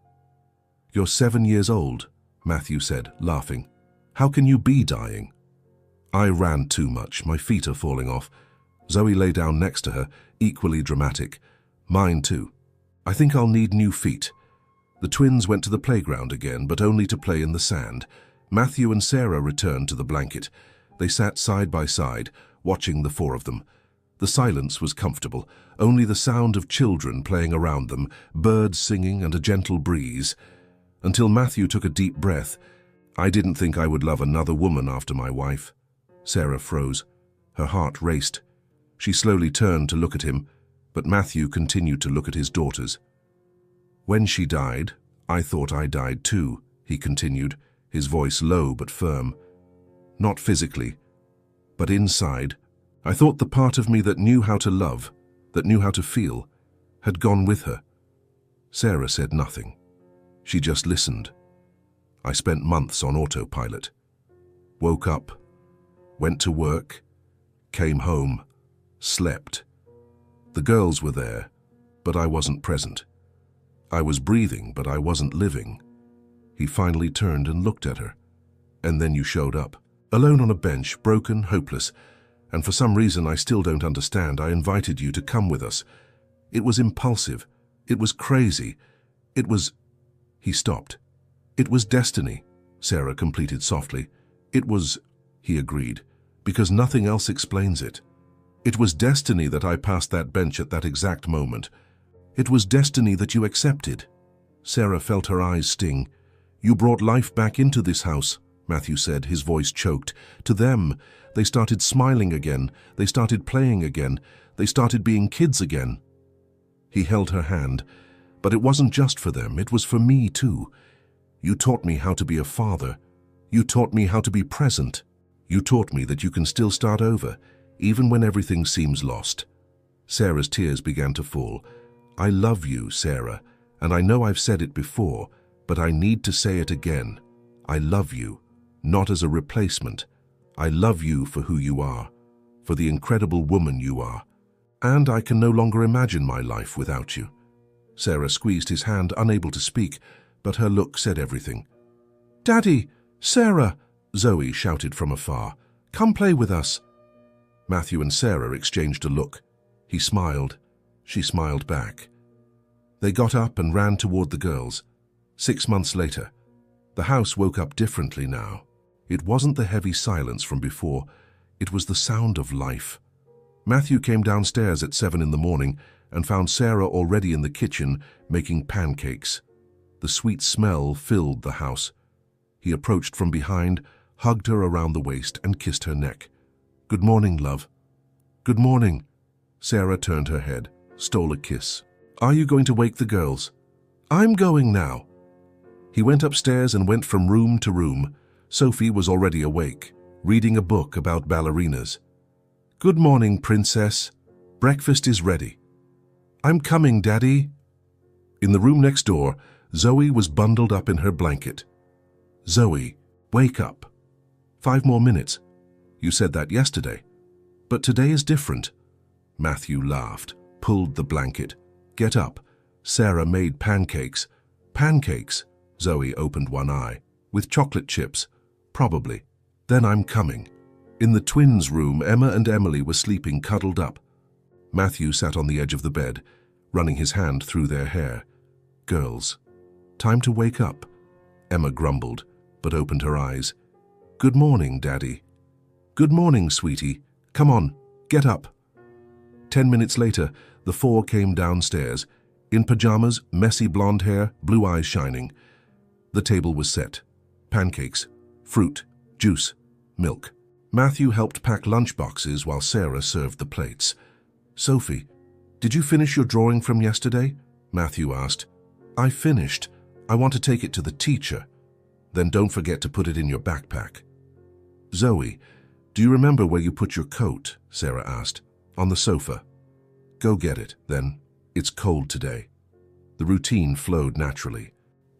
You're 7 years old, Matthew said, laughing. How can you be dying? I ran too much. My feet are falling off. Zoe lay down next to her, equally dramatic. Mine too. I think I'll need new feet. The twins went to the playground again, but only to play in the sand. Matthew and Sarah returned to the blanket. They sat side by side, watching the four of them. The silence was comfortable, only the sound of children playing around them, birds singing and a gentle breeze. Until Matthew took a deep breath. I didn't think I would love another woman after my wife. Sarah froze. Her heart raced. She slowly turned to look at him, but Matthew continued to look at his daughters. When she died, I thought I died too, he continued, his voice low but firm. Not physically, but inside. I thought the part of me that knew how to love, that knew how to feel, had gone with her. Sarah said nothing. She just listened. I spent months on autopilot. Woke up, went to work, came home, slept. The girls were there, but I wasn't present. I was breathing, but I wasn't living. He finally turned and looked at her. And then you showed up, alone on a bench, broken, hopeless. And for some reason I still don't understand, I invited you to come with us. It was impulsive. It was crazy. It was... He stopped. It was destiny, Sarah completed softly. It was... He agreed, because nothing else explains it. It was destiny that I passed that bench at that exact moment. It was destiny that you accepted. Sarah felt her eyes sting. You brought life back into this house, Matthew said, his voice choked. To them, they started smiling again. They started playing again. They started being kids again. He held her hand. But it wasn't just for them. It was for me, too. You taught me how to be a father. You taught me how to be present. You taught me that you can still start over, even when everything seems lost. Sarah's tears began to fall. I love you, Sarah, and I know I've said it before, but I need to say it again. I love you, not as a replacement. I love you for who you are, for the incredible woman you are. And I can no longer imagine my life without you. Sarah squeezed his hand, unable to speak, but her look said everything. Daddy! Sarah! Zoe shouted from afar. Come play with us. Matthew and Sarah exchanged a look. He smiled. She smiled back. They got up and ran toward the girls. 6 months later, the house woke up differently now. It wasn't the heavy silence from before, it was the sound of life. Matthew came downstairs at 7 in the morning and found Sarah already in the kitchen making pancakes. The sweet smell filled the house. He approached from behind, hugged her around the waist and kissed her neck. "Good morning, love." "Good morning." Sarah turned her head, stole a kiss. "Are you going to wake the girls?" "I'm going now." He went upstairs and went from room to room. Sophie was already awake, reading a book about ballerinas. "Good morning, princess. Breakfast is ready." "I'm coming, Daddy." In the room next door, Zoe was bundled up in her blanket. "Zoe, wake up. 5 more minutes. You said that yesterday. But today is different." Matthew laughed, pulled the blanket. "Get up. Sarah made pancakes." "Pancakes?" Zoe opened one eye. "With chocolate chips?" "Probably." "Then I'm coming." In the twins' room, Emma and Emily were sleeping cuddled up. Matthew sat on the edge of the bed, running his hand through their hair. "Girls, time to wake up." Emma grumbled, but opened her eyes. "Good morning, Daddy." "Good morning, sweetie. Come on, get up." 10 minutes later, the 4 came downstairs, in pajamas, messy blonde hair, blue eyes shining. The table was set. Pancakes, fruit, juice, milk. Matthew helped pack lunchboxes while Sarah served the plates. "Sophie, did you finish your drawing from yesterday?" Matthew asked. "I finished. I want to take it to the teacher." "Then don't forget to put it in your backpack." "Zoe, do you remember where you put your coat?" Sarah asked. "On the sofa." "Go get it, then. It's cold today." The routine flowed naturally.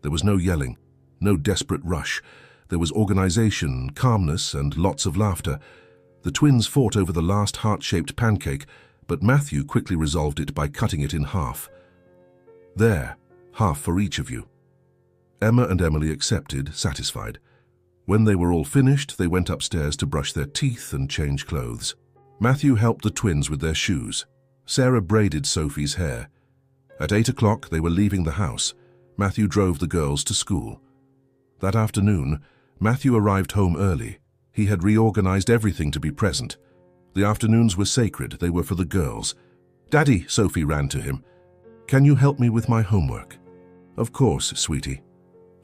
There was no yelling, no desperate rush. There was organization, calmness, and lots of laughter. The twins fought over the last heart-shaped pancake, but Matthew quickly resolved it by cutting it in half. "There, half for each of you." Emma and Emily accepted, satisfied. When they were all finished, they went upstairs to brush their teeth and change clothes. Matthew helped the twins with their shoes. Sarah braided Sophie's hair. At 8 o'clock, they were leaving the house. Matthew drove the girls to school. That afternoon, Matthew arrived home early. He had reorganized everything to be present. The afternoons were sacred. They were for the girls. "Daddy," Sophie ran to him. "Can you help me with my homework?" "Of course, sweetie."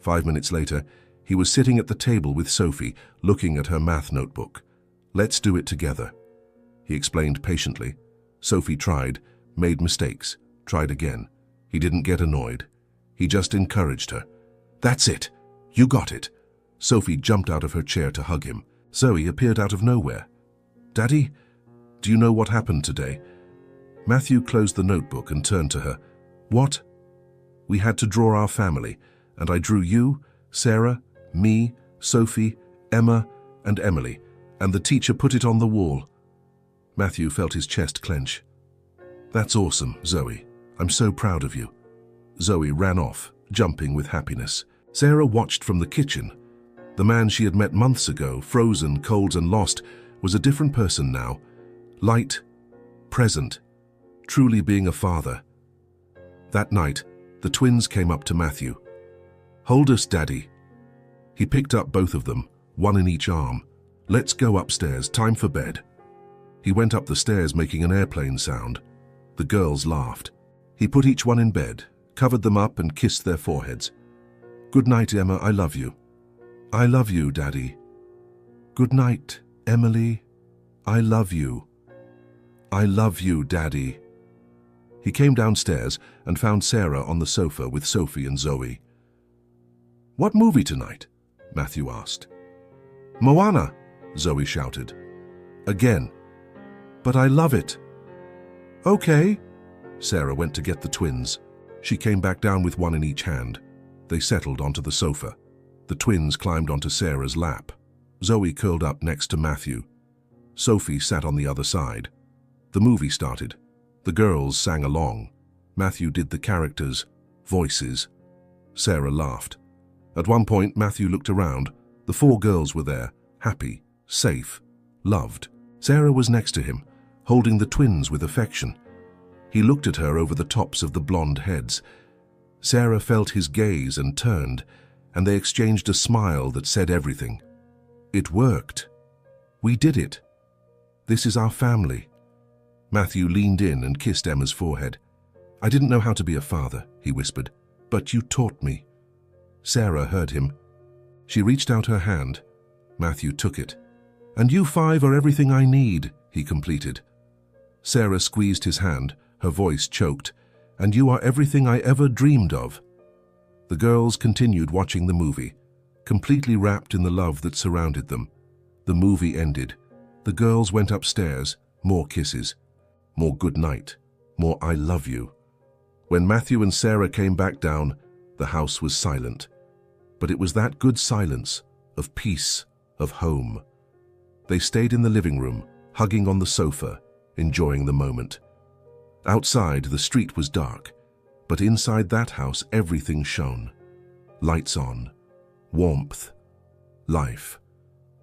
5 minutes later, he was sitting at the table with Sophie, looking at her math notebook. "Let's do it together," he explained patiently. Sophie tried, made mistakes, tried again. He didn't get annoyed. He just encouraged her. "That's it. You got it." Sophie jumped out of her chair to hug him. Zoe appeared out of nowhere. "Daddy, do you know what happened today?" Matthew closed the notebook and turned to her. "What?" "We had to draw our family, and I drew you, Sarah, me, Sophie, Emma, and Emily, and the teacher put it on the wall." Matthew felt his chest clench. "That's awesome, Zoe. I'm so proud of you." Zoe ran off, jumping with happiness. Sarah watched from the kitchen. The man she had met months ago, frozen, cold, and lost, was a different person now. Light, present, truly being a father. That night, the twins came up to Matthew. "Hold us, Daddy." He picked up both of them, one in each arm. "Let's go upstairs, time for bed." He went up the stairs making an airplane sound. The girls laughed. He put each one in bed, covered them up and kissed their foreheads. "Good night, Emma, I love you." "I love you, Daddy." "Good night, Emily. I love you." "I love you, Daddy." He came downstairs and found Sarah on the sofa with Sophie and Zoe. "What movie tonight?" Matthew asked. "Moana," Zoe shouted. "Again." "But I love it." "Okay." Sarah went to get the twins. She came back down with one in each hand. They settled onto the sofa. The twins climbed onto Sarah's lap. Zoe curled up next to Matthew. Sophie sat on the other side. The movie started. The girls sang along. Matthew did the characters, voices. Sarah laughed. At one point, Matthew looked around. The 4 girls were there, happy, safe, loved. Sarah was next to him, holding the twins with affection. He looked at her over the tops of the blonde heads. Sarah felt his gaze and turned, and they exchanged a smile that said everything. It worked. We did it. This is our family. Matthew leaned in and kissed Emma's forehead. I didn't know how to be a father, he whispered, but you taught me. Sarah heard him. She reached out her hand. Matthew took it. And you 5 are everything I need, he completed. Sarah squeezed his hand, her voice choked. And you are everything I ever dreamed of. The girls continued watching the movie, completely wrapped in the love that surrounded them. The movie ended. The girls went upstairs, more kisses, more good night, more I love you. When Matthew and Sarah came back down, the house was silent. But it was that good silence, of peace, of home. They stayed in the living room, hugging on the sofa, enjoying the moment. Outside, the street was dark, but inside that house everything shone. Lights on, warmth, life,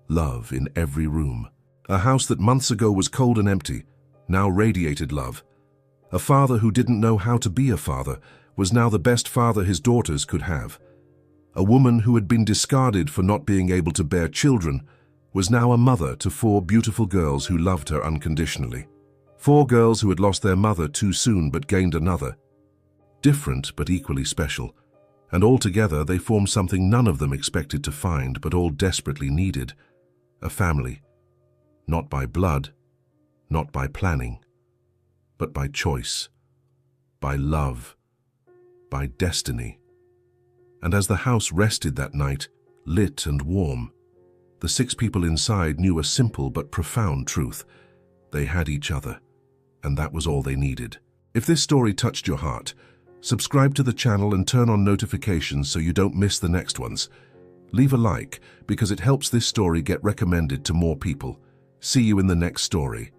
love in every room. A house that months ago was cold and empty, now radiated love. A father who didn't know how to be a father was now the best father his daughters could have. A woman who had been discarded for not being able to bear children was now a mother to 4 beautiful girls who loved her unconditionally. 4 girls who had lost their mother too soon but gained another. Different but equally special, and altogether they formed something none of them expected to find but all desperately needed. A family. Not by blood, not by planning, but by choice, by love, by destiny. And as the house rested that night, lit and warm, the 6 people inside knew a simple but profound truth. They had each other, and that was all they needed. If this story touched your heart, subscribe to the channel and turn on notifications so you don't miss the next ones. Leave a like because it helps this story get recommended to more people. See you in the next story.